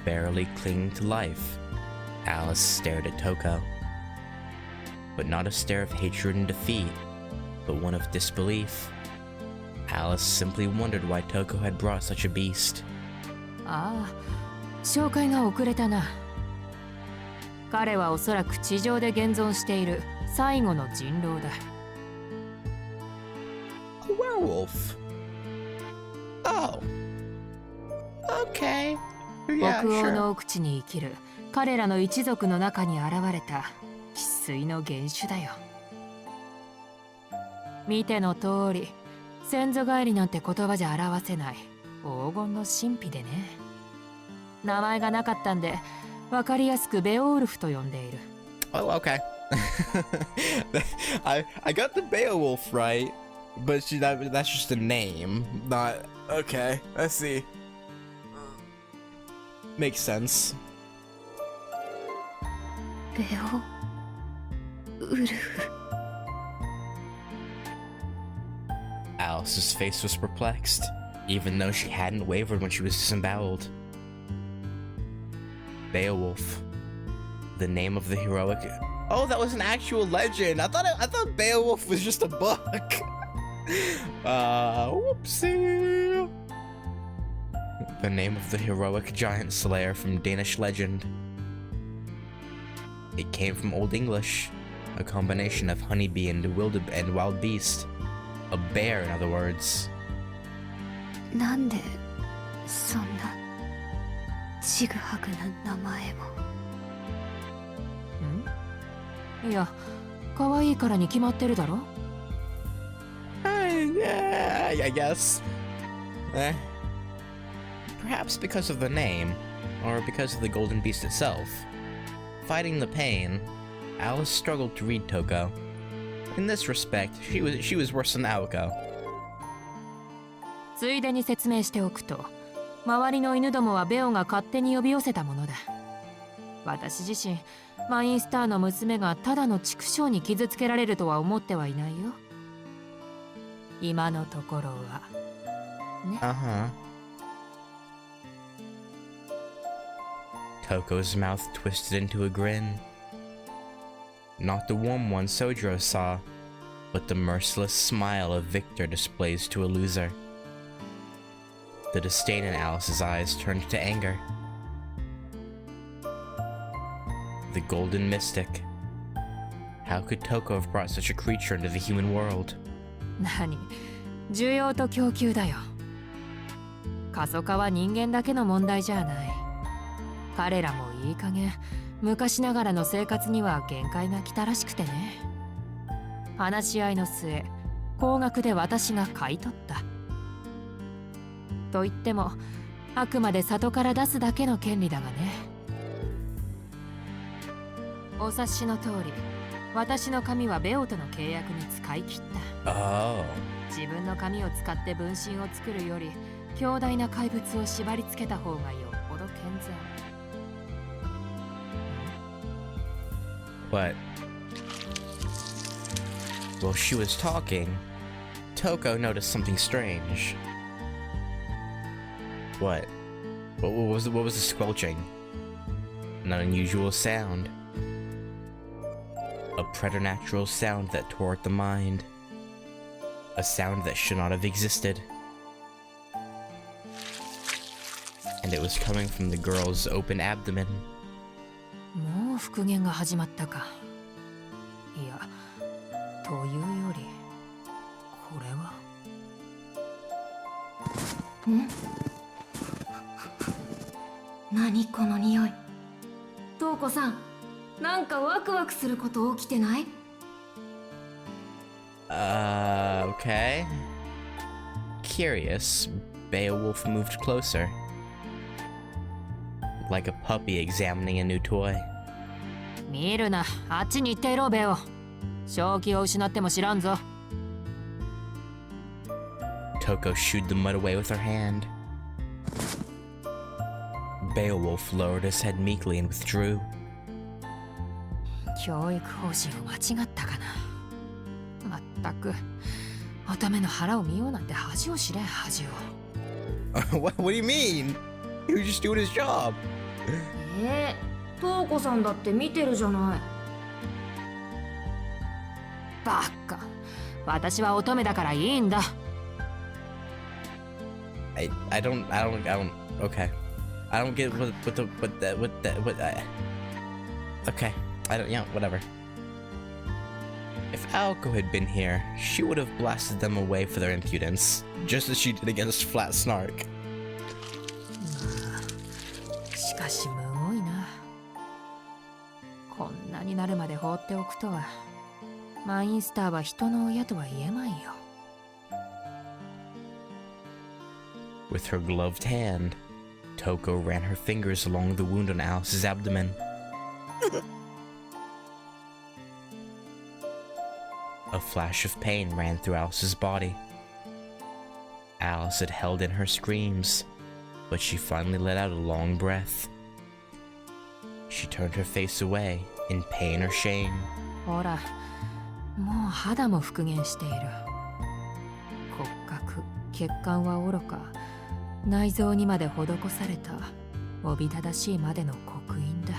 Barely clinging to life, Alice stared at Toko. But not a stare of hatred and defeat, but one of disbelief. Alice simply wondered why Toko had brought such a beast. ああ、紹介が遅れたな。彼はおそらく地上で現存している最後の人狼だ。A werewolf. Oh. Okay. Yeah, 北欧 sure. の奥地に生きる彼らの一族の中に現れた生粋の原種だよ。見ての通り、先祖返りなんて言葉じゃ表せない黄金の神秘でね。名前がなかったんで分かりやすくベオウルフと呼んでいる。Oh, okay. I got the Beowulf right, but that's just a name, not okay. I see. Makes sense. ベオウルフ。 Alice's face was perplexed, even though she hadn't wavered when she was disemboweled. Beowulf, the name of the heroic. Oh, that was an actual legend. I thought Beowulf was just a book. Whoopsie. The name of the heroic giant slayer from Danish legend. It came from Old English, a combination of honeybee and wild beast. A bear, in other words. なんでそんなちぐはぐな名前も。いや、可愛いからに決まってるだろ。Yeah, I guess. Perhaps because of the name, or because of the golden beast itself. Fighting the pain, Alice struggled to read Toko. In this respect, she was worse than Aoko. ついでに説明しておくと、周りの犬どもはベオが勝手に呼び寄せたものだ。私自身、マインスターの娘がただの畜生に傷つけられるとは思ってはいないよ。今のところは。ね。Uh-huh. Toko's mouth twisted into a grin. Not the warm one Sojiro saw, but the merciless smile a victor displays to a loser. The disdain in Alice's eyes turned to anger. The Golden Mystic. How could Toko have brought such a creature into the human world? 何？需要と供給だよ。過疎化は人間だけの問題じゃない。彼らもいい加減昔ながらの生活には限界が来たらしくてね。話し合いの末、高額で私が買い取った。と言ってもあくまで里から出すだけの権利だがね。お察しの通り、私の髪はベオとの契約に使い切った。Oh. 自分の髪を使って分身を作るより強大な怪物を縛り付けた方がよっぽど健全。But while she was talking, Toko noticed something strange. What? What was the squelching? An unusual sound. A preternatural sound that tore at the mind. A sound that should not have existed. And it was coming from the girl's open abdomen. もう復元が始まったか。いや、というよりこれは。何この匂い。トウコさん、なんかワクワクすること起きてない？ Okay. Curious, Beowulf moved closer. Like a puppy examining a new toy. 見るな、あっちに行っていろ、ベオ。正気を失っても知らんぞ。Toko shooed the mud away with her hand. Beowulf lowered his head meekly and withdrew. 教育方針を間違ったかな。まったく、乙女の腹を見ようなんて恥を知れ、恥を。What do you mean? He was just doing his job. トウコさんだって見てるじゃない。バカ。私は乙女だからいいんだ。I don't, okay. I don't get what okay. I don't, yeah, whatever. If Aoko had been here, she would have blasted them away for their impudence, just as she did against Flat Snark. しかしむごいな。こんなになるまで放っておくとは。マインスターは人の親とは言えまいよ。With her gloved hand, Toko ran her fingers along the wound on Alice's abdomen. A flash of pain ran through Alice's body. Alice had held in her screams, but she finally let out a long breath. She turned her face away in pain or shame. ほら、もう肌も復元している。骨格、血管はおろか、内臓にまで施されたおびただしいまでの刻印だ。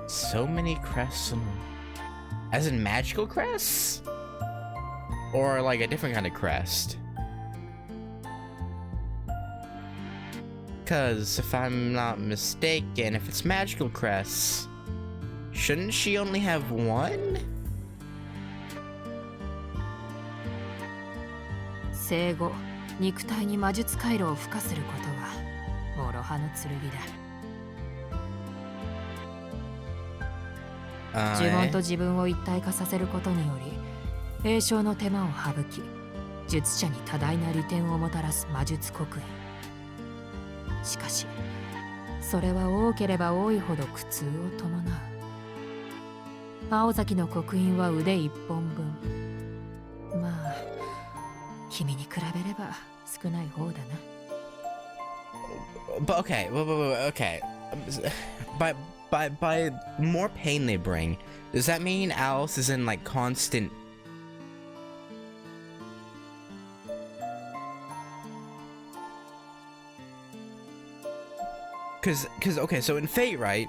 So many crests on them. As in magical crests? Or like a different kind of crest? Cause if I'm not mistaken, if it's magical crests, shouldn't she only have one? 生後、肉体に魔術回路を付加することは諸刃の剣だ。呪文と自分を一体化させることにより栄唱の手間を省き、術者に多大な利点をもたらす魔術刻印。しかしそれは多ければ多いほど苦痛を伴う。青崎の刻印は腕一本分。まあ君に比べれば少ない方だな。But okay, okay. By more pain they bring, does that mean Alice is in like constant? Cause okay, so in Fate, right?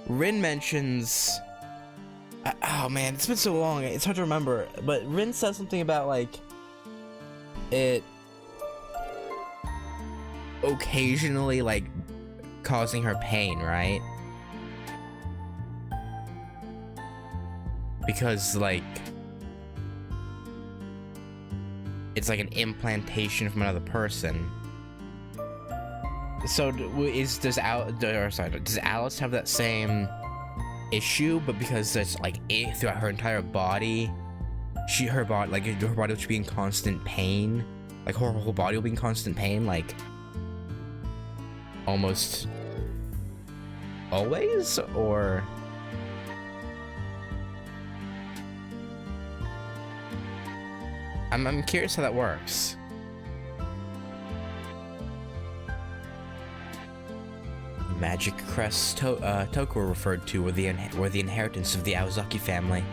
Rin mentions. Oh man, it's been so long, it's hard to remember. But Rin says something about like it occasionally like causing her pain, right? Because like it's like an implantation from another person. So does Alice have that same issue, but because it's like throughout her entire body, her body will be in constant pain, like her whole body will be in constant pain, like almost always, or I'm curious how that works. Magic crests Toko were referred to were the inheritance of the Aozaki family,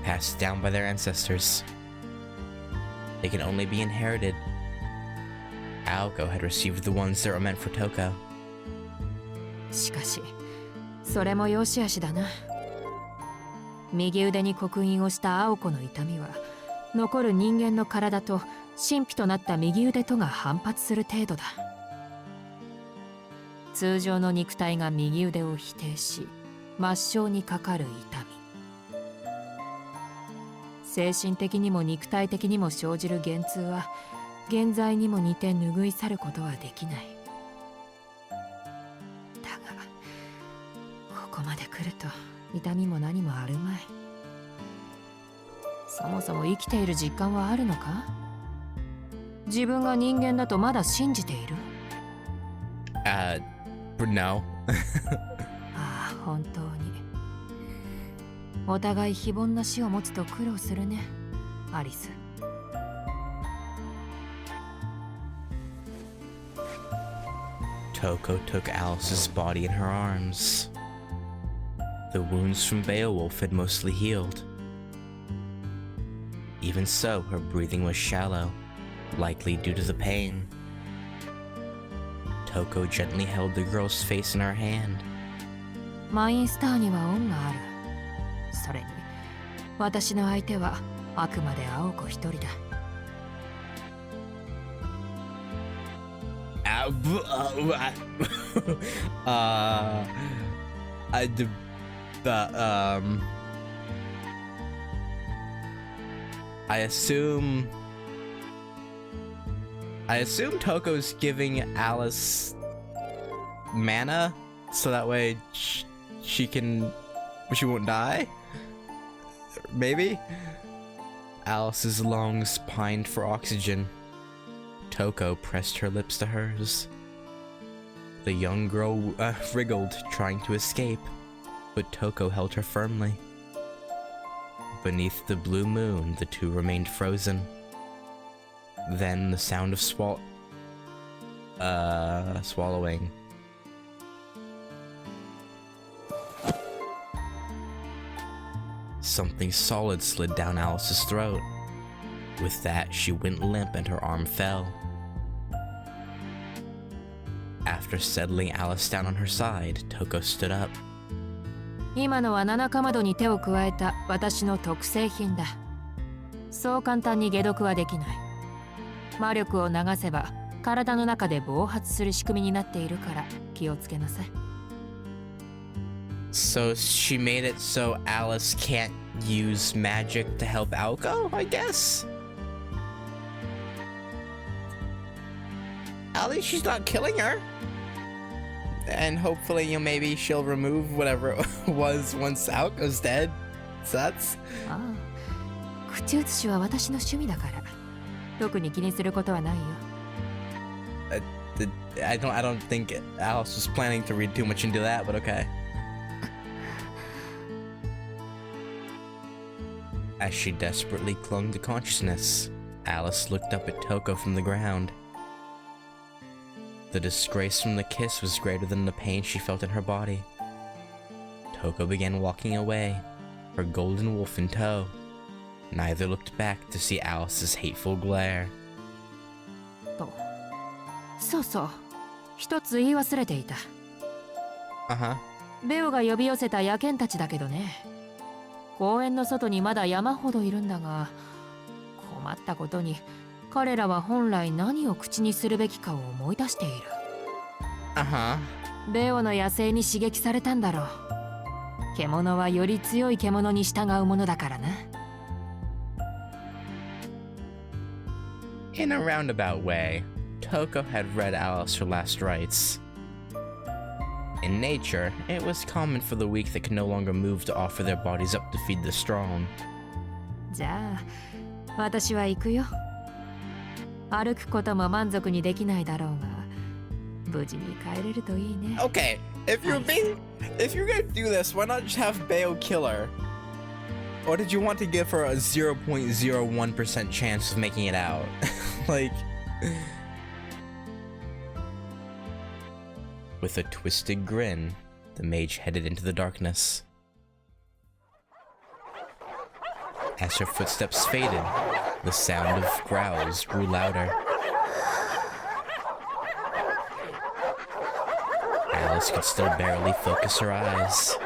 passed down by their ancestors. They can only be inherited. Aoko had received the ones that were meant for Toko. しかしそれも良し悪しだな。右腕に刻印をした青子の痛みは残る人間の体と神秘となった右腕とが反発する程度だ。通常の肉体が右腕を否定し末梢にかかる痛み、精神的にも肉体的にも生じる幻痛は現在にも似て拭い去ることはできない。だがここまで来ると痛みも何もあるまい。そもそも生きている実感はあるのか？自分が人間だとまだ信じている？ No. ああ、本当に。お互い非凡な死を持つと苦労するね、アリス。Toko took Alice's body in her arms. The wounds from Beowulf had mostly healed. Even so, her breathing was shallow, likely due to the pain. Toko gently held the girl's face in her hand. マインスターには恩がある。それに、私の相手はあくまで青子一人だ。I assume Toko's giving Alice mana, so that way she won't die? Maybe? Alice's lungs pined for oxygen. Toko pressed her lips to hers. The young girl wriggled, trying to escape, but Toko held her firmly. Beneath the blue moon, the two remained frozen. Then the sound of swallowing. Something solid slid down Alice's throat. With that, she went limp and her arm fell. After settling Alice down on her side, Toko stood up. 今のは七かまどに手を加えた私の特製品だ。そう簡単に解毒はできない。魔力を流せば体の中で暴発する仕組みになっているから気をつけなさい。So she made it so Alice can't use magic to help Aoko, I guess? At least she's not killing her. And hopefully, maybe she'll remove whatever it was once Aoko's dead. So that's... ああ、口移しは私の趣味だから。特に気にすることはないよ。I don't think Alice was planning to read too much into that, but okay. As she desperately clung to consciousness, Alice looked up at Toko from the ground. The disgrace from the kiss was greater than the pain she felt in her body. Toko began walking away, her golden wolf in tow. Neither looked back to see Alice's hateful glare. と、そうそう、一つ言い忘れていた。ベオが呼び寄せた野犬たちだけどね。公園の外にまだ山ほどいるんだが、困ったことに彼らは本来何を口にするべきかを思い出している。Uh-huh. ベオの野生に刺激されたんだろう。獣はより強い獣に従うものだからな。In a roundabout way, Toko had read Alice her last rites. In nature, it was common for the weak that could no longer move to offer their bodies up to feed the strong. じゃあ私は行くよ。歩くことも満足にできないだろうが、無事に帰れるといいね。Okay, if you're gonna do this, why not just have Bayo kill her? Or did you want to give her a 0.01% chance of making it out? Like... With a twisted grin, the mage headed into the darkness. As her footsteps faded, the sound of growls grew louder. Alice could still barely focus her eyes.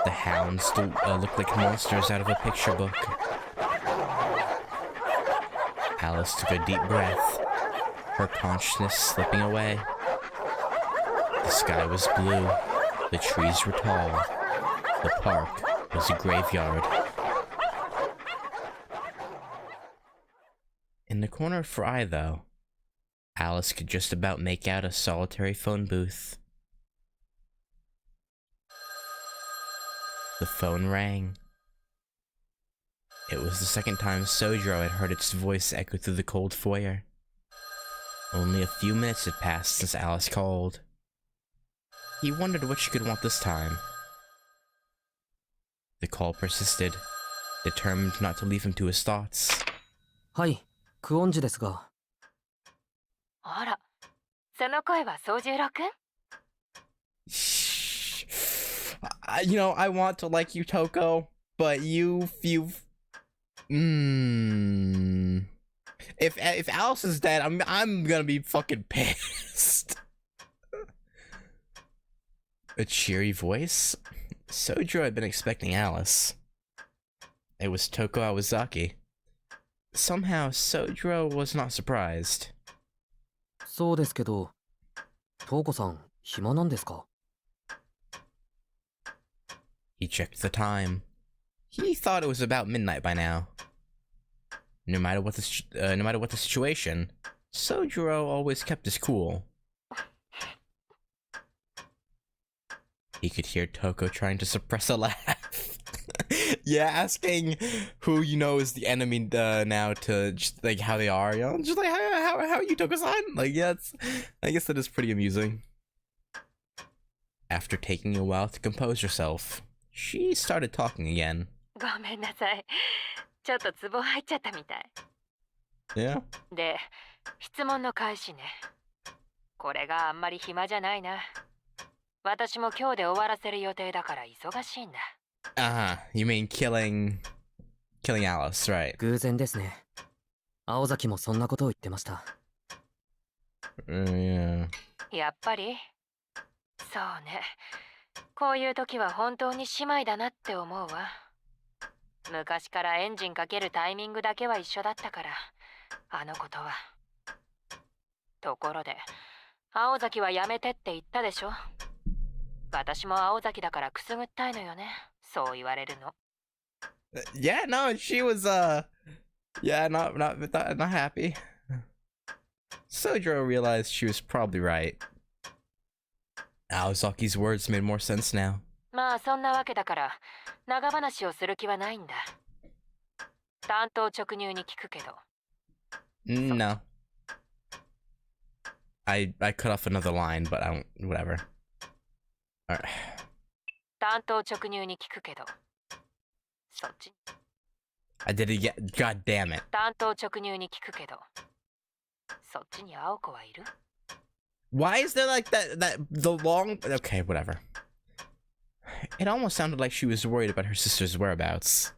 The hounds looked like monsters out of a picture book. Alice took a deep breath, her consciousness slipping away. The sky was blue, the trees were tall, the park was a graveyard. In the corner of her eye, though, Alice could just about make out a solitary phone booth. The phone rang. It was the second time Sojiro had heard its voice echo through the cold foyer. Only a few minutes had passed since Alice called. He wondered what she could want this time. The call persisted, determined not to leave him to his thoughts. はい、クオンジュですが。あら、その声は宗十郎くん？ You know, I want to like you, Toko, but you've... If Alice is dead, I'm gonna be fucking pissed. A cheery voice? Sojiro had been expecting Alice. It was Toko Awazaki. Somehow, Sojiro was not surprised. そうですけど、トウコさん、暇なんですか？ He checked the time. He thought it was about midnight by now. No matter what the situation, Sojiro always kept his cool. He could hear Toko trying to suppress a laugh. Yeah, asking who you know is the enemy now to just like how they are, you know, just like how are you, Toko-san? Like, yeah, I guess that is pretty amusing. After taking a while to compose herself, she started talking again. ごめんなさい。ちょっとツボ入っちゃったみたい。Yeah. で、質問の開始ね。これがあんまり暇じゃないな。私も今日で終わらせる予定だから忙しいんだ。You mean killing Alice, right? 偶然ですね。青崎もそんなことを言ってました。Yeah. やっぱりそうね。こういう時は本当に姉妹だなって思うわ。昔からエンジンかけるタイミングだけは一緒だったから、あのことは。ところで、青崎はやめてって言ったでしょ。私も青崎だからくすぐったいのよね。そう言われるの。Yeah, no, she was yeah, not happy. Sojiro realized she was probably right. Aozaki's words made more sense now. まあそんなわけだから長話をする気はないんだ。単刀直入に聞くけど。No. I cut off another line, but I don't. Whatever. Alright. 単刀直入に聞くけど。そっち。I did it again. God damn it. 単刀直入に聞くけど。そっちに青子はいる？ Why is there like the long... Okay, whatever. It almost sounded like she was worried about her sister's whereabouts.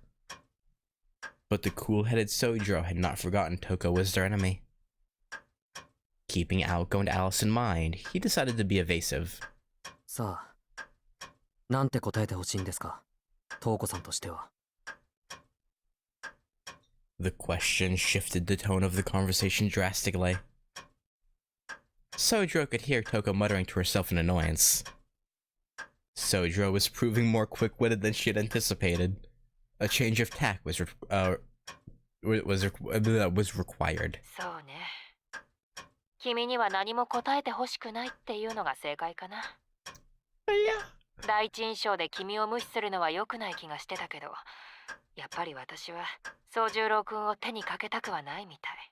But the cool-headed Sojiro had not forgotten Toko was their enemy. Keeping Aoko and Alice in mind, he decided to be evasive. さあ、なんて答えてほしいんですか、トウコさんとしては。The question shifted the tone of the conversation drastically. Sojiro could hear Toko muttering to herself in annoyance. Sojiro was proving more quick-witted than she had anticipated. A change of tack was required. そうね。君には何も答えてほしくないっていうのが正解かな。第一印象で君を無視するのは良くない気がしてたけど、やっぱり私は宗十郎君を手にかけたくはないみたい。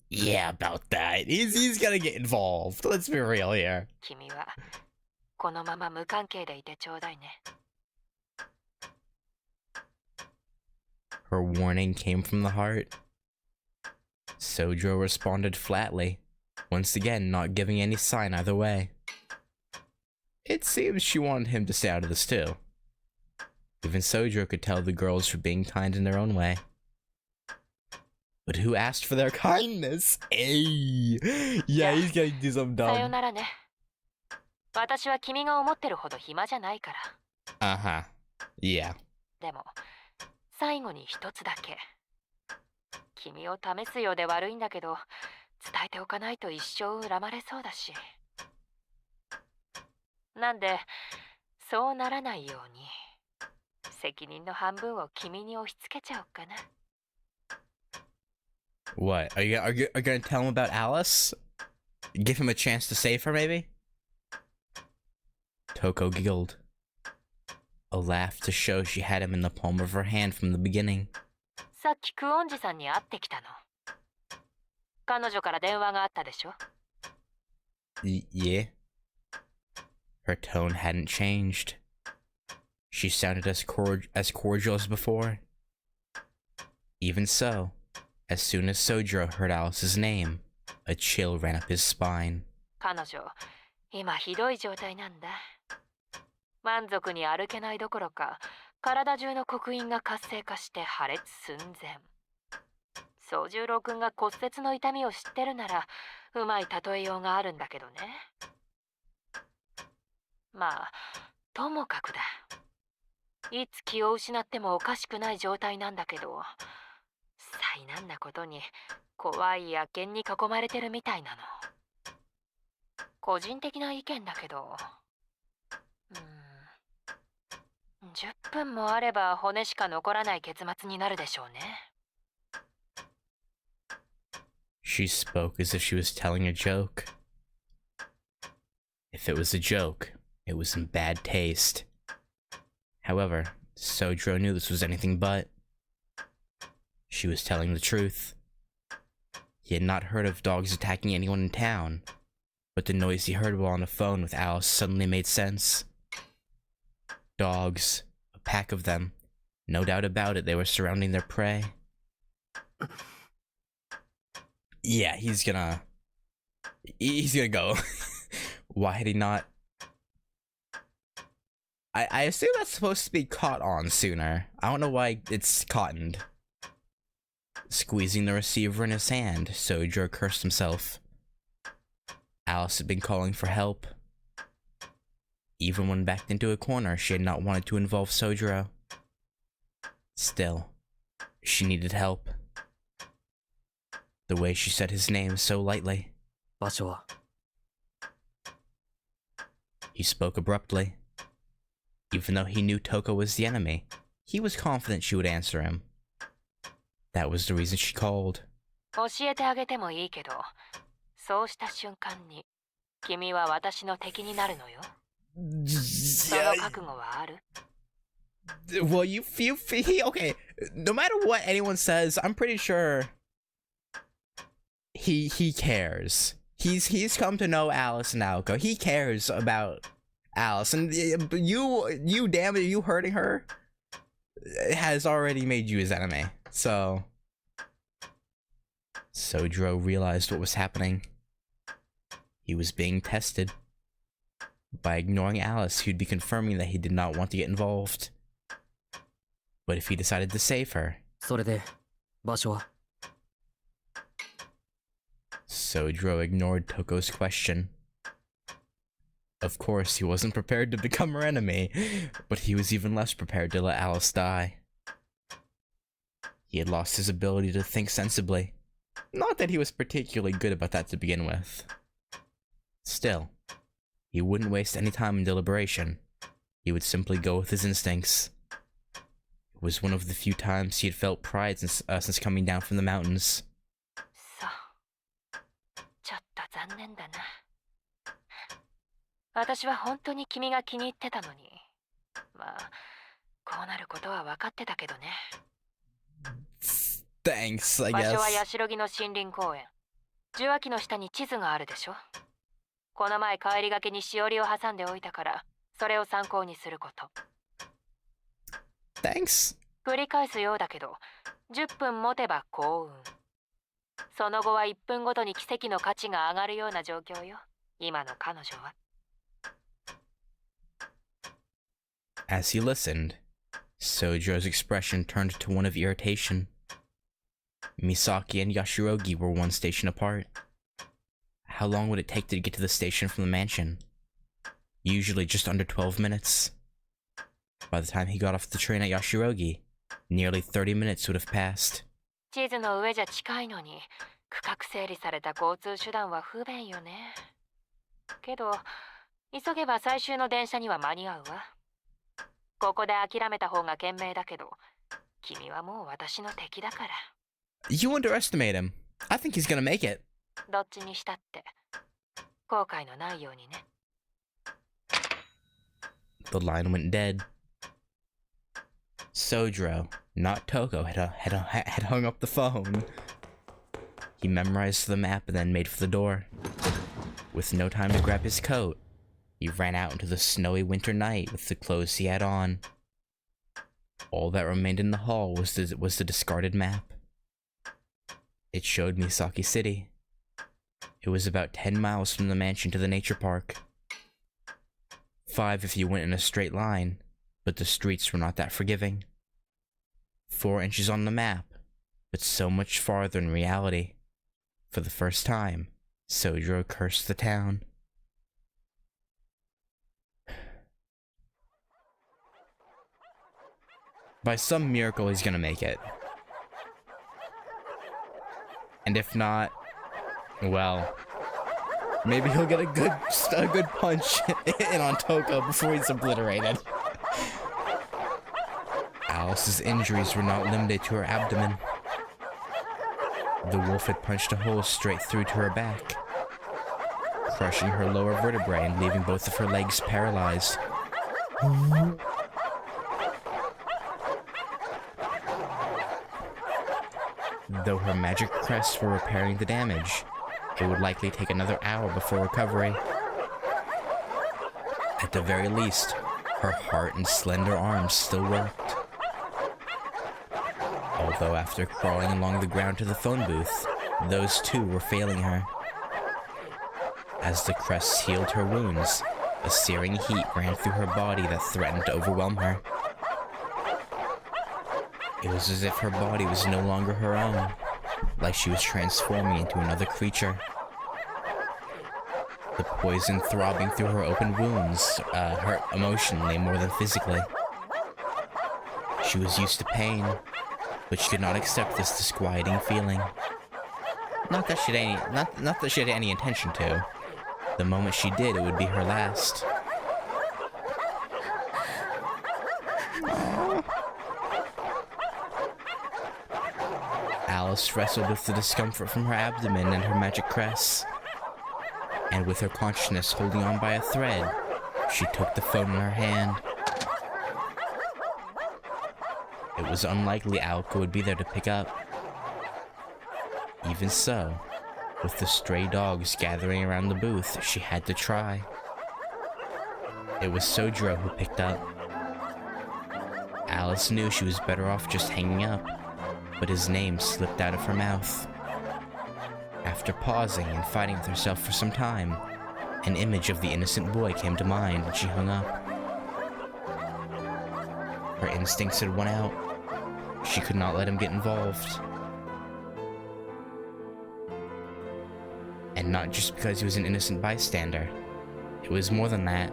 Yeah, about that. He's gonna get involved. Let's be real here. 君はこのまま無関係でいてちょうだいね。Her warning came from the heart. Sojiro responded flatly, once again not giving any sign either way. It seems she wanted him to stay out of this too. Even Sojiro could tell the girls were being kind in their own way. But who asked for their kindness? Hey! Yeah, he's gonna do something さよ dumb. ならね。私は君が思ってるほど暇じゃないから。Uh-huh. Yeah. でも、最後に一つだけ。君を試すようで悪いんだけど、伝えておかないと一生恨まれそうだし。なんで、そうならないように、責任の半分を君に押し付けちゃおうかな。What? Are you gonna tell him about Alice? Give him a chance to save her, maybe? Toko giggled. A laugh to show she had him in the palm of her hand from the beginning. さっきクオンジさんに会ってきたの。彼女から電話があったでしょ？ Yeah. Her tone hadn't changed. She sounded as cordial as before. Even so, as soon as Sojiro heard Alice's name, a chill ran up his spine. 彼女、今ひどい状態なんだ。満足に歩けないどころか、体中の刻印が活性化して破裂寸前。宗十郎君が骨折の痛みを知ってるなら、うまい例えようがあるんだけどね。まあ、ともかくだ。いつ気を失ってもおかしくない状態なんだけど、災難なことに怖い野犬に囲まれてるみたいなの。個人的な意見だけど、10分もあれば骨しか残らない結末になるでしょうね。She spoke as if she was telling a joke. If it was a joke, it was in bad taste. However, Sojiro knew this was anything but. She was telling the truth. He had not heard of dogs attacking anyone in town, but the noise he heard while on the phone with Alice suddenly made sense. Dogs, a pack of them. No doubt about it, they were surrounding their prey. Yeah, he's gonna go. Why had he not? I assume that's supposed to be caught on sooner. I don't know why it's cottoned. Squeezing the receiver in his hand, Sojiro cursed himself. Alice had been calling for help. Even when backed into a corner, she had not wanted to involve Sojiro. Still, she needed help. The way she said his name so lightly. 場所は He spoke abruptly. Even though he knew Toko was the enemy, he was confident she would answer him. That was the reason she called. 教えてあげてもいいけど、そうした瞬間に、君は私の敵になるのよ。その覚悟はある？ Well, okay. No matter what anyone says, I'm pretty sure he cares. He's come to know Alice and Naoko. He cares about Alice, and you damn it, you hurting her has already made you his enemy. So Sojiro realized what was happening. He was being tested. By ignoring Alice, he'd be confirming that he did not want to get involved. But if he decided to save her, それで場所は Sojiro ignored Toko's question. Of course, he wasn't prepared to become her enemy, but he was even less prepared to let Alice die. He had lost his ability to think sensibly. Not that he was particularly good about that to begin with. Still, he wouldn't waste any time in deliberation. He would simply go with his instincts. It was one of the few times he had felt pride since coming down from the mountains. そうちょっと残念だな。私は本当に君が気に入ってたのに。まあ、こうなることは分かってたけどね。Thanks, I 場 guess. 所はヤシロギの森林公園。受話器の下に地図があるでしょ。この前帰りがけにしおりを挟んでおいたから、それを参考にすること。Thanks. 繰り返すようだけど、10分持てば幸運。その後は1分ごとに奇跡の価値が上がるような状況よ。今の彼女は。As he listened, Sojo's expression turned to one of irritation. Misaki and Yashirogi were one station apart. How long would it take to get to the station from the mansion? Usually just under 12 minutes. By the time he got off the train at Yashirogi, nearly 30 minutes would have passed. 地図の上じゃ近いのに、区画整理された交通手段は不便よね。けど、急げば最終の電車には間に合うわ。ここで諦めた方が賢明だけど、君はもう私の敵だから。You underestimate him. I think he's gonna make it. どっちにしたって、後悔のないようにね。The line went dead. Sojiro, not Toko, had hung up the phone. He memorized the map and then made for the door. With no time to grab his coat, he ran out into the snowy winter night with the clothes he had on. All that remained in the hall was the discarded map. It showed Misaki City. It was about 10 miles from the mansion to the nature park. 5 if you went in a straight line, but the streets were not that forgiving. 4 inches on the map, but so much farther in reality. For the first time, Sojiro cursed the town. By some miracle, he's gonna make it. And if not, well, maybe he'll get a good punch in on Toko before he's obliterated. Alice's injuries were not limited to her abdomen. The wolf had punched a hole straight through to her back, crushing her lower vertebrae and leaving both of her legs paralyzed. Though her magic crests were repairing the damage, it would likely take another hour before recovery. At the very least, her heart and slender arms still worked. Although after crawling along the ground to the phone booth, those too were failing her. As the crests healed her wounds, a searing heat ran through her body that threatened to overwhelm her. It was as if her body was no longer her own, like she was transforming into another creature. The poison throbbing through her open wounds hurt emotionally more than physically. She was used to pain, but she could not accept this disquieting feeling. Not that she had any intention to. The moment she did, it would be her last. Alice wrestled with the discomfort from her abdomen and her magic crests. And with her consciousness holding on by a thread, she took the phone in her hand. It was unlikely Aoko would be there to pick up. Even so, with the stray dogs gathering around the booth, she had to try. It was Sojiro who picked up. Alice knew she was better off just hanging up, but his name slipped out of her mouth. After pausing and fighting with herself for some time, an image of the innocent boy came to mind and she hung up. Her instincts had won out. She could not let him get involved. And not just because he was an innocent bystander. It was more than that.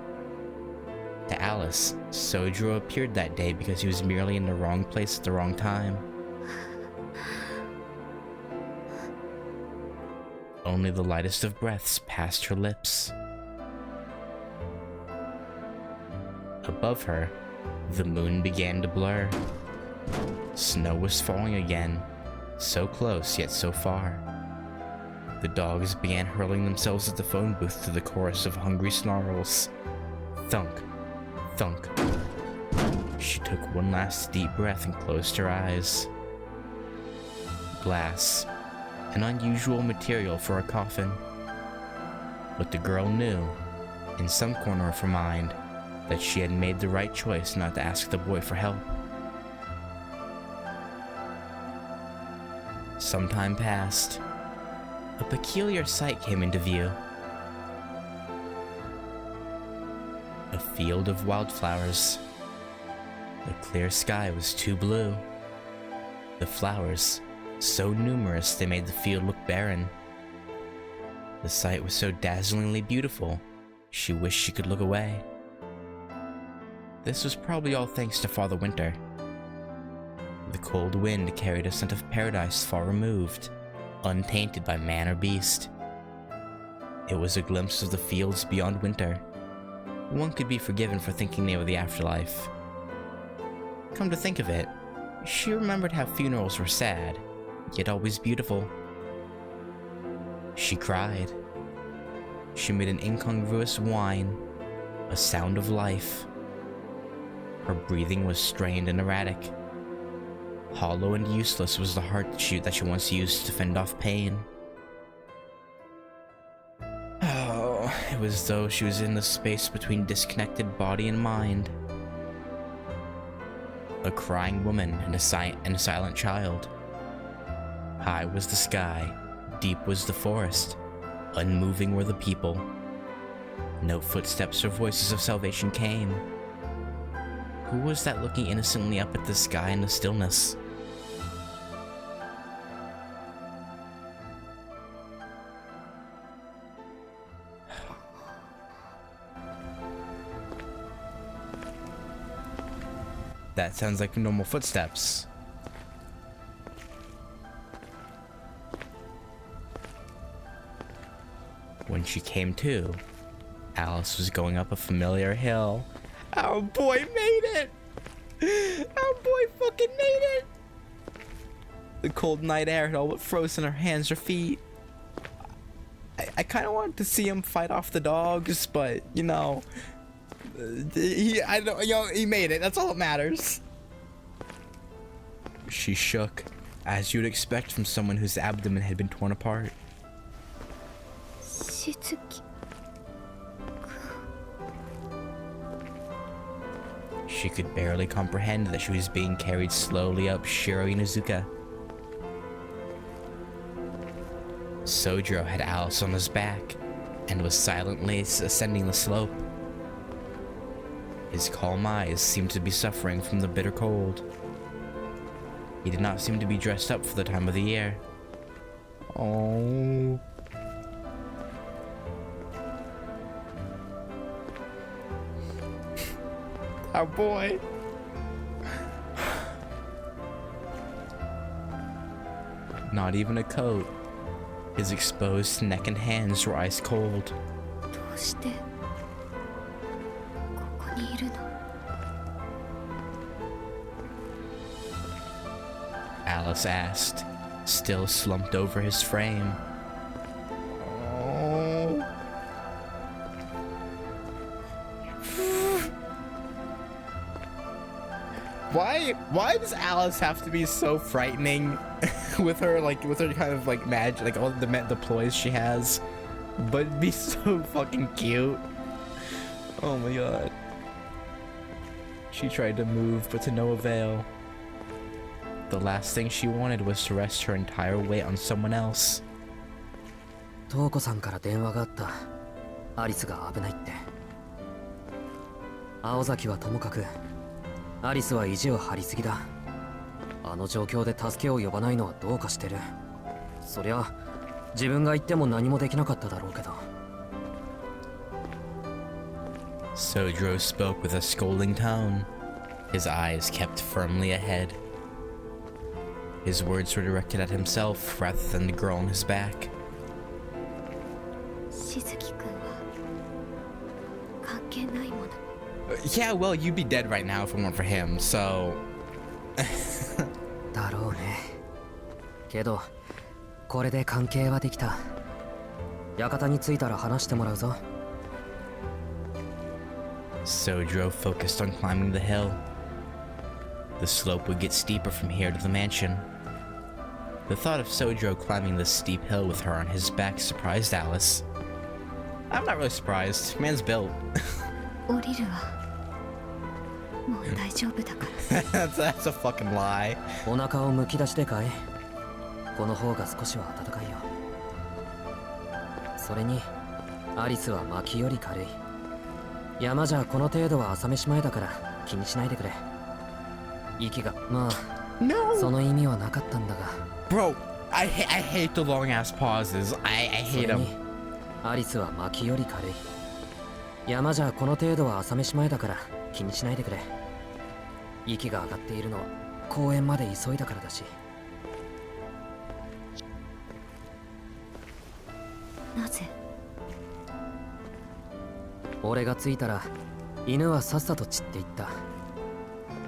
To Alice, Sojiro appeared that day because he was merely in the wrong place at the wrong time. Only the lightest of breaths passed her lips. Above her, the moon began to blur. Snow was falling again, so close yet so far. The dogs began hurling themselves at the phone booth to the chorus of hungry snarls. Thunk, thunk. She took one last deep breath and closed her eyes. Glass, an unusual material for a coffin. But the girl knew, in some corner of her mind, that she had made the right choice not to ask the boy for help. Some time passed. A peculiar sight came into view. A field of wildflowers. The clear sky was too blue. The flowers, so numerous they made the field look barren. The sight was so dazzlingly beautiful, she wished she could look away. This was probably all thanks to Father Winter. The cold wind carried a scent of paradise far removed, untainted by man or beast. It was a glimpse of the fields beyond winter. One could be forgiven for thinking they were the afterlife. Come to think of it, she remembered how funerals were sad, yet always beautiful. She cried. She made an incongruous whine, a sound of life. Her breathing was strained and erratic. Hollow and useless was the heart that she once used to fend off pain. Oh, it was as though she was in the space between disconnected body and mind. A crying woman and a silent child. High was the sky, deep was the forest, unmoving were the people. No footsteps or voices of salvation came. Who was that looking innocently up at the sky in the stillness? That sounds like normal footsteps. When she came to, Alice was going up a familiar hill. Our boy made it! Our boy fucking made it! The cold night air had all but frozen her hands or feet. I kind of wanted to see him fight off the dogs, but you know, he made it. That's all that matters. She shook, as you'd expect from someone whose abdomen had been torn apart. Shizuki. She could barely comprehend that she was being carried slowly up Shiro Inuzuka. Sojiro had Alice on his back and was silently ascending the slope. His calm eyes seemed to be suffering from the bitter cold. He did not seem to be dressed up for the time of the year. Oh. Our boy. Not even a coat. His exposed neck and hands were ice cold. どうしてここにいるの? Alice asked, still slumped over his frame. Oh. Why does Alice have to be so frightening with her kind of like magic, like all the ploys she has, but be so fucking cute? Oh my god. She tried to move, but to no avail. The last thing she wanted was to rest her entire weight on someone else. トウコさんから電話があった。アリスが危ないって。青崎はともかく、アリスは意地を張りすぎだ。あの状況で助けを呼ばないのはどうかしてる。そりゃ自分が言っても何もできなかっただろうけど。Sojiro spoke with a scolding tone. His eyes kept firmly ahead. His words were directed at himself rather than the girl on his back. Yeah, well, you'd be dead right now if it weren't for him, so... だろうね。けど、これで関係はできた。館に着いたら話してもらうぞ。Sojiro focused on climbing the hill. The slope would get steeper from here to the mansion. The thought of Sojiro climbing this steep hill with her on his back surprised Alice. I'm not really surprised. Man's built. 降りるわ。もう大丈夫だから。that's a fucking lie. お腹をむき出しでかい？この方が少しは暖かいよ。それに、アリスは薪より軽い。山じゃこの程度は朝飯前だから気にしないでくれ。息が、まあ、No! その意味はなかったんだが。Bro, I hate the long ass pauses. I hate それ them. に、アリスは薪より軽い。山じゃこの程度は朝飯前だから気にしないでくれ。息が上がっているのは公園まで急いだからだし。なぜ？俺が着いたら犬はさっさと散っていった。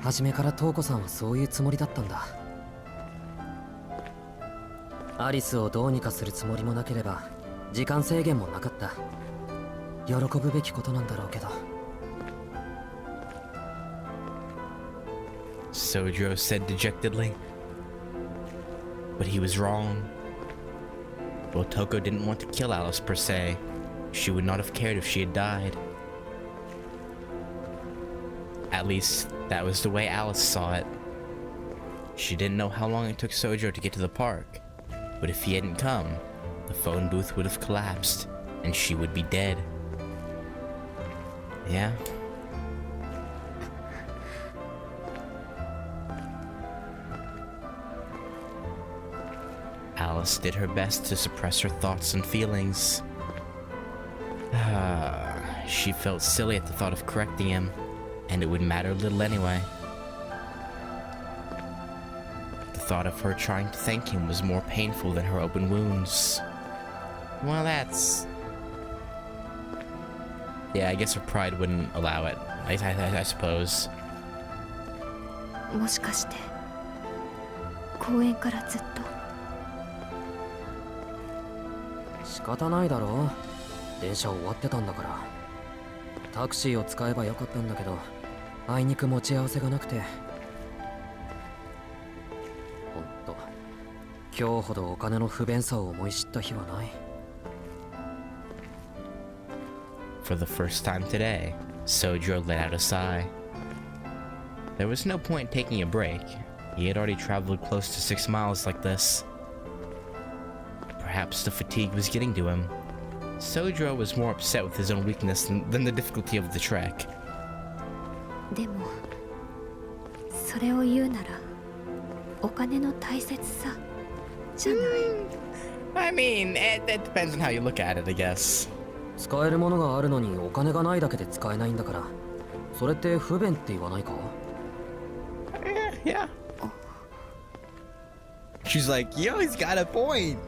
初めから瞳子さんはそういうつもりだったんだ。アリスをどうにかするつもりもなければ時間制限もなかった。喜ぶべきことなんだろうけど。Sojiro said dejectedly. But he was wrong. Well, Toko didn't want to kill Alice per se. She would not have cared if she had died. At least, that was the way Alice saw it. She didn't know how long it took Sojiro to get to the park, but if he hadn't come, the phone booth would have collapsed, and she would be dead. Yeah. Alice did her best to suppress her thoughts and feelings. She felt silly at the thought of correcting him, and it would matter little anyway. The thought of her trying to thank him was more painful than her open wounds. Well, that's... Yeah, I guess her pride wouldn't allow it, I suppose. もしかして公園からずっと。仕方ないだろう。電車終わってたんだから。タクシーを使えばよかったんだけど、あいにく持ち合わせがなくて。ほんと、今日ほどお金の不便さを思い知った日はない。For the first time today, Sojiro let out a sigh. There was no point taking a break. He had already traveled close to 6 miles like this. Perhaps the fatigue was getting to him. Sojiro was more upset with his own weakness than the difficulty of the trek. でもそれを言うならお金の大切さじゃない。I mean, it depends on how you look at it, I guess. 使えるものがあるのにお金がないだけで使えないんだから、それって不便って言わないか？ Yeah. She's like, yo, he's got a point.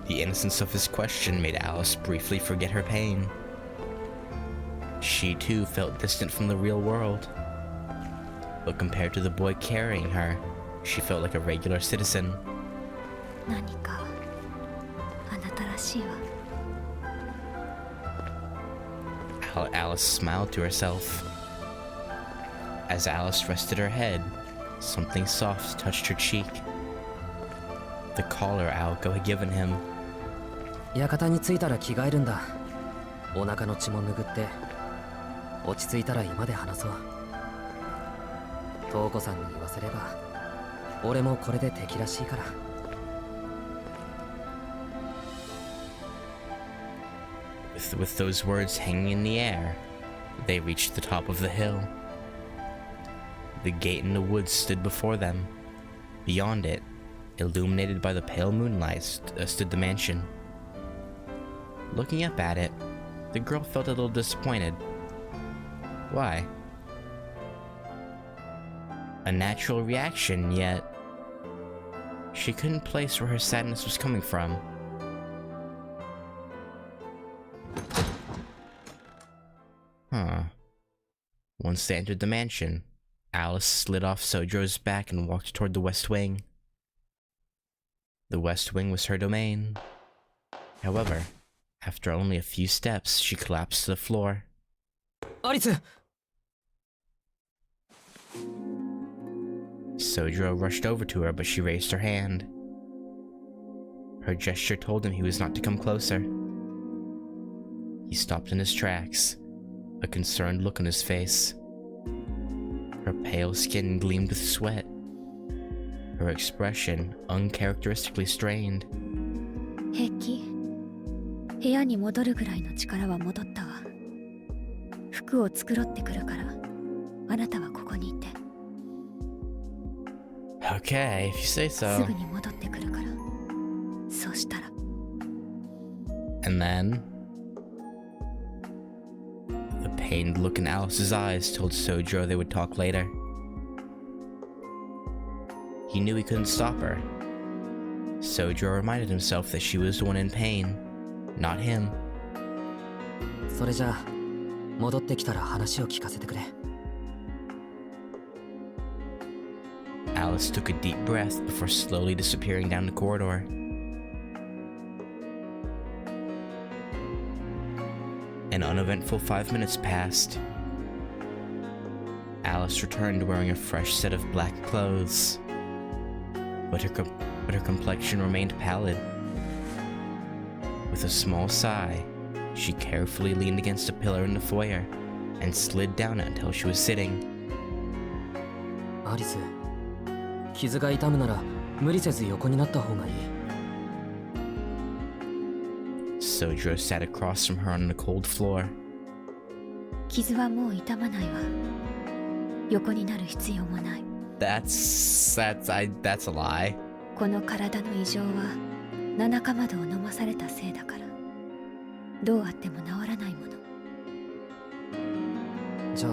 The innocence of his question made Alice briefly forget her pain. She too felt distant from the real world. But compared to the boy carrying her, she felt like a regular citizen. 何かあなたらしいわ。Alice smiled to herself. As Alice rested her head, something soft touched her cheek. The collar Aoko had given him. 館に着いたら着替えるんだ。お腹の血も拭って。落ち着いたら今で話そう。瞳子さんに言わせれば、俺もこれで敵らしいから。With those words hanging in the air, they reached the top of the hill. The gate in the woods stood before them. Beyond it, illuminated by the pale moonlight, stood the mansion. Looking up at it, the girl felt a little disappointed. Why? A natural reaction, yet she couldn't place where her sadness was coming from. Huh. Once they entered the mansion, Alice slid off Sojo's back and walked toward the West Wing. The West Wing was her domain. However, after only a few steps, she collapsed to the floor. アリス Sojiro rushed over to her, but she raised her hand. Her gesture told him he was not to come closer. He stopped in his tracks, a concerned look on his face. Her pale skin gleamed with sweat, her expression uncharacteristically strained. 平気。部屋に戻るぐらいの力は戻ったわ。服を繕ってくるから、あなたはここにいて。 Okay, if you say す so. ぐに戻ってくるから。そうしたら。 And then, the pained look in Alice's eyes told Sojiro they would talk later. He knew he couldn't stop her. Sojiro reminded himself that she was the one in pain, not him. それじゃあ戻ってきたら話を聞かせてくれ Alice took a deep breath before slowly disappearing down the corridor. An uneventful 5 minutes passed. Alice returned wearing a fresh set of black clothes, but her complexion remained pallid. With a small sigh, she carefully leaned against a pillar in the foyer and slid down it until she was sitting. アリス傷が痛むなら無理せず横になった方がいい Sojiro sat across from her on the cold floor. 傷はもう痛まないわ。横になる必要もない。That's a lie. この体の異常は七かまどを飲まされたせいだから。どうあっても治らないもの。じゃあ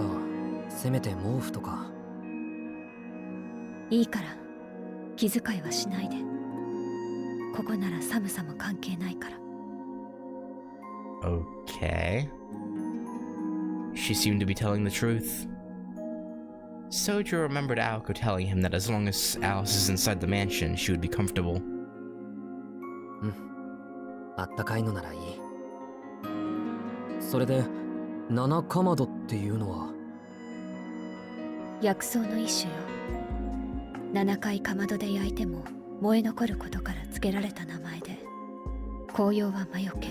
せめて毛布とかいいから気遣いはしないで。ここなら寒さも関係ないから。 Okay. She seemed to be telling the truth. Sojiro remembered Aoko telling him that as long as Alice is inside the mansion, she would be comfortable. あったかいのならいいそれで七かまどっていうのは薬草の一種よ。7回かまどで焼いても燃え残ることから付けられた名前で、紅葉は魔除け。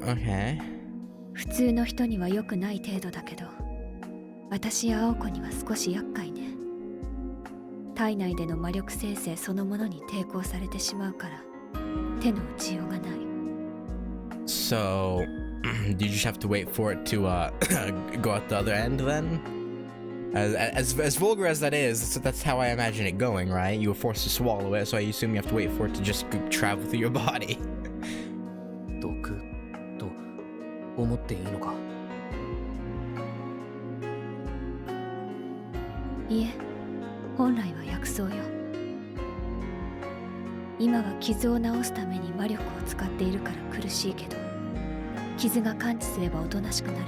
Okay. 普通の人には良くない程度だけど、私や青子には少し厄介ね。体内での魔力生成そのものに抵抗されてしまうから手の打ちようがない。 So, did you just have to wait for it to go out the other end then? As vulgar as that is, that's how I imagine it going, right? You were forced to swallow it, so I assume you have to wait for it to just travel through your body. 毒と思っていいのかいえ、本来は薬草よ。今は傷を治すために魔力を使っているから苦しいけど、傷が完治すればおとなしくなるわ。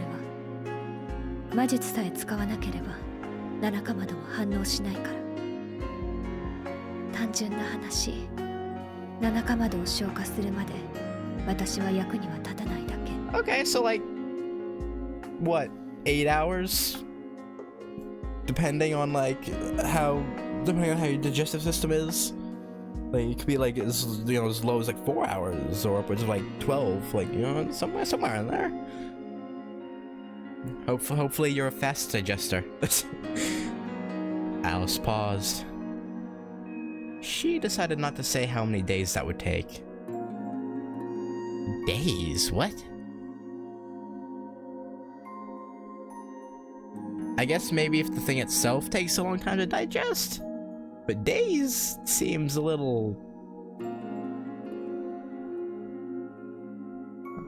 魔術さえ使わなければ七かまども反応しないから。単純な話、七かまどを消化するまで私は役には立たないだけ。 Okay, so like, what, 8 hours? Depending on how your digestive system is. Like it could be like as low as like 4 hours or upwards of like 12, like somewhere in there. Hopefully you're a fast digester. Alice paused. She decided not to say how many days that would take. Days? What? I guess maybe if the thing itself takes a long time to digest. But days seems a little...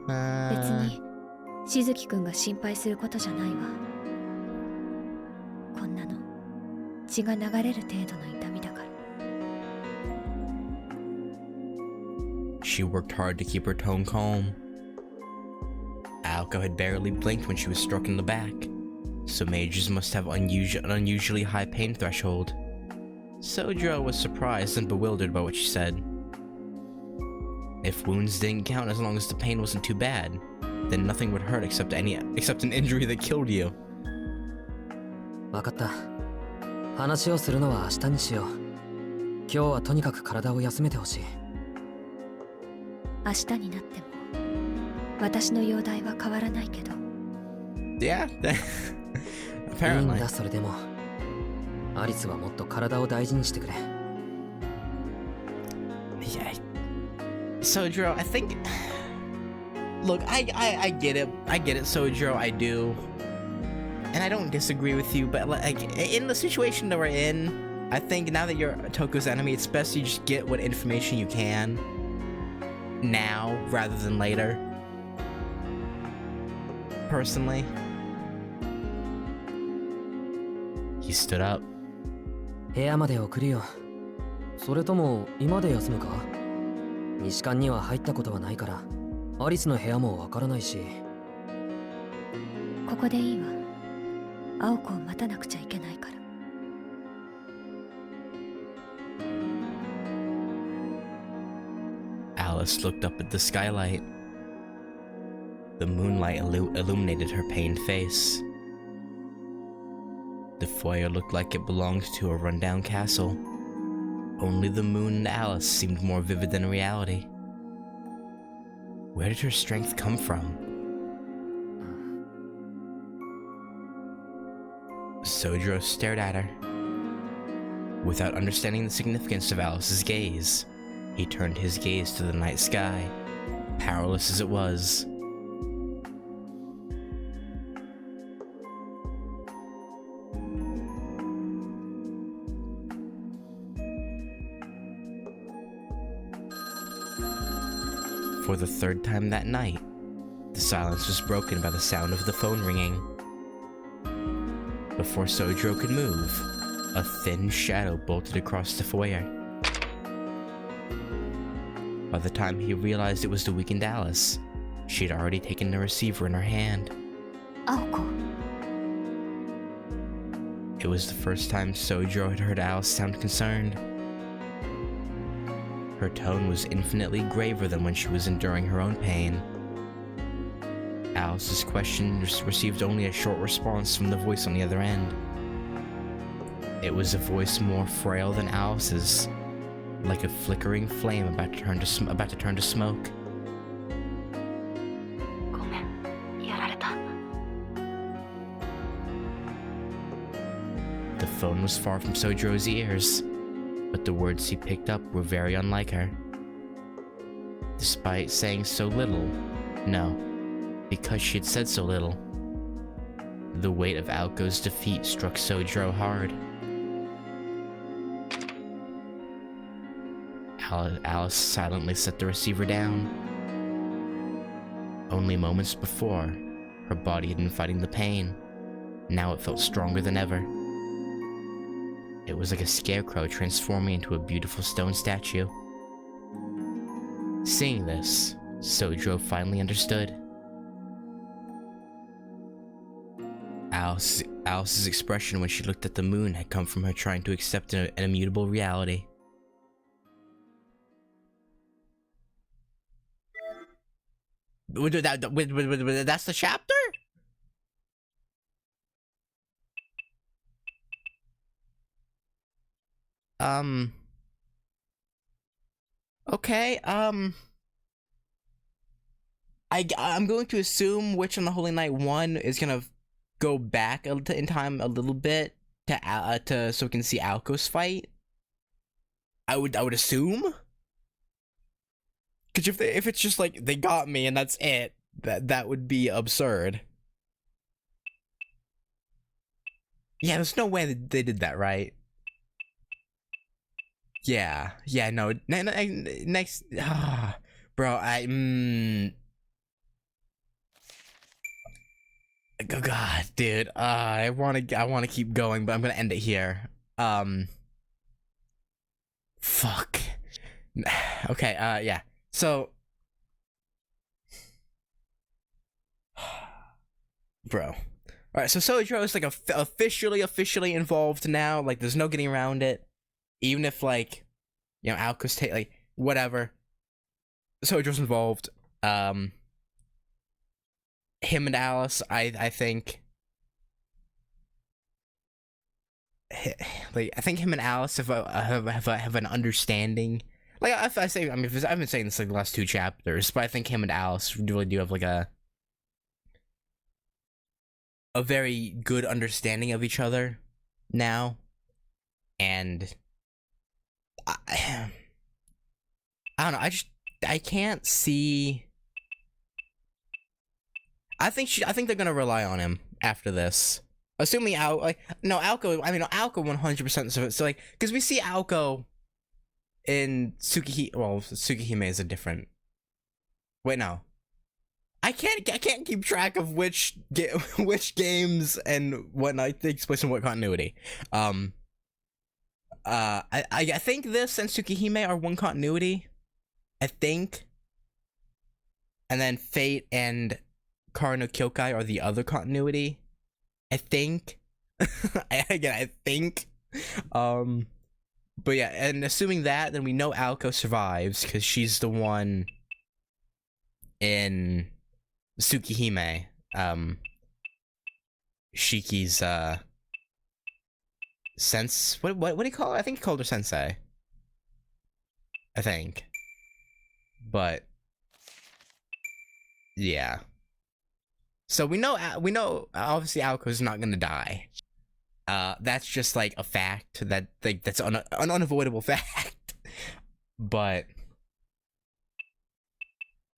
別にしずきくんが心配することじゃないわ。こんなの血が流れる程度の痛みだから。 She worked hard to keep her tone calm. Aoko had barely blinked when she was struck in the back. so mages must have an unusually high pain threshold. Sojiro was surprised and bewildered by what she said. If wounds didn't count as long as the pain wasn't too bad, then nothing would hurt except an injury that killed you. 分かった。話をするのは明日にしよう。今日はとにかく体を休めてほしい。明日になっても私の容体は変わらないけど。Yeah, いいん apparently. だそれでも。アリスはもっと体を大事にしてくれ。Yeah. Sojiro, I think. Look, I get it. I get it, Sojiro. I do. And I don't disagree with you, but like in the situation that we're in, I think now that you're Toko's enemy, it's best you just get what information you can now rather than later. Personally. He stood up. 部屋まで送るよ。それとも今で休むか？西館には入ったことはないから、アリスの部屋もわからないし。ここでいいわ。青子を待たなくちゃいけないから。Alice looked up at the skylight. The moonlight illuminated her pained face. The foyer looked like it belonged to a rundown castle. Only the moon and Alice seemed more vivid than reality. Where did her strength come from? Sojiro stared at her. Without understanding the significance of Alice's gaze, he turned his gaze to the night sky, powerless as it was. For the third time that night, the silence was broken by the sound of the phone ringing. Before Sojiro could move, a thin shadow bolted across the foyer. By the time he realized it was the weakened Alice, she had already taken the receiver in her hand. 青子。 It was the first time Sojiro had heard Alice sound concerned. Her tone was infinitely graver than when she was enduring her own pain. Alice's question received only a short response from the voice on the other end. It was a voice more frail than Alice's, like a flickering flame about to turn to smoke. ごめん、やられた。 The phone was far from Sojiro's ears, but the words he picked up were very unlike her. Despite saying so little, no, because she had said so little, the weight of Aoko's defeat struck Sojiro hard. Alice silently set the receiver down. Only moments before, her body had been fighting the pain. Now it felt stronger than ever. It was like a scarecrow transforming into a beautiful stone statue. Seeing this, Sojiro finally understood. Alice's expression when she looked at the moon had come from her trying to accept an immutable reality. That's the chapter? Okay, I'm going to assume Witch on the Holy Night 1 is gonna go back in time a little bit to so we can see Aoko's fight. I would assume. Cause if it's just like they got me and that's it, that would be absurd. Yeah, there's no way that they did that, right? Yeah, no, next, bro, oh god, dude, I wanna keep going, but I'm gonna end it here. Fuck. Okay, yeah, so, bro, All right, so Sojiro is like officially involved now. Like, there's no getting around it. Even if like, you know, Aoko's like whatever. Sojiro's involved. Him and Alice, I think. Like, I think him and Alice have an understanding. Like, I say, I mean, I've been saying this like the last 2 chapters, but I think him and Alice really do have like a very good understanding of each other now, and I don't know. I can't see. I think they're gonna rely on him after this. Assuming Aoko 100%. So like, because we see Aoko in Tsukihime. Well, Tsukihime is a different. Wait, no. I can't keep track of which games and whatnot takes place in what continuity. I think this and Tsukihime are one continuity. I think. And then Fate and Kara no Kyokai are the other continuity. I think. I think. But yeah, and assuming that, then we know Aoko survives because she's the one in Tsukihime. Shiki's what do you call her? I think he called her sensei. I think. But yeah. So we know obviously Aoko's not gonna die. That's just like a fact that's an unavoidable fact. But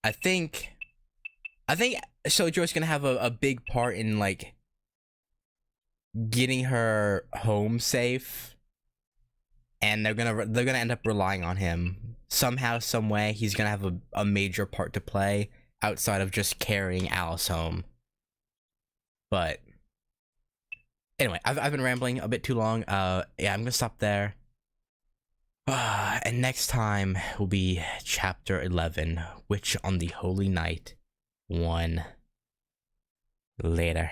I think Sojiro's gonna have a big part in like getting her home safe, and they're gonna end up relying on him somehow, some way. He's gonna have a major part to play outside of just carrying Alice home. But anyway, I've been rambling a bit too long. Yeah, I'm gonna stop there. And next time will be chapter 11, Witch on the Holy Night 1. Later.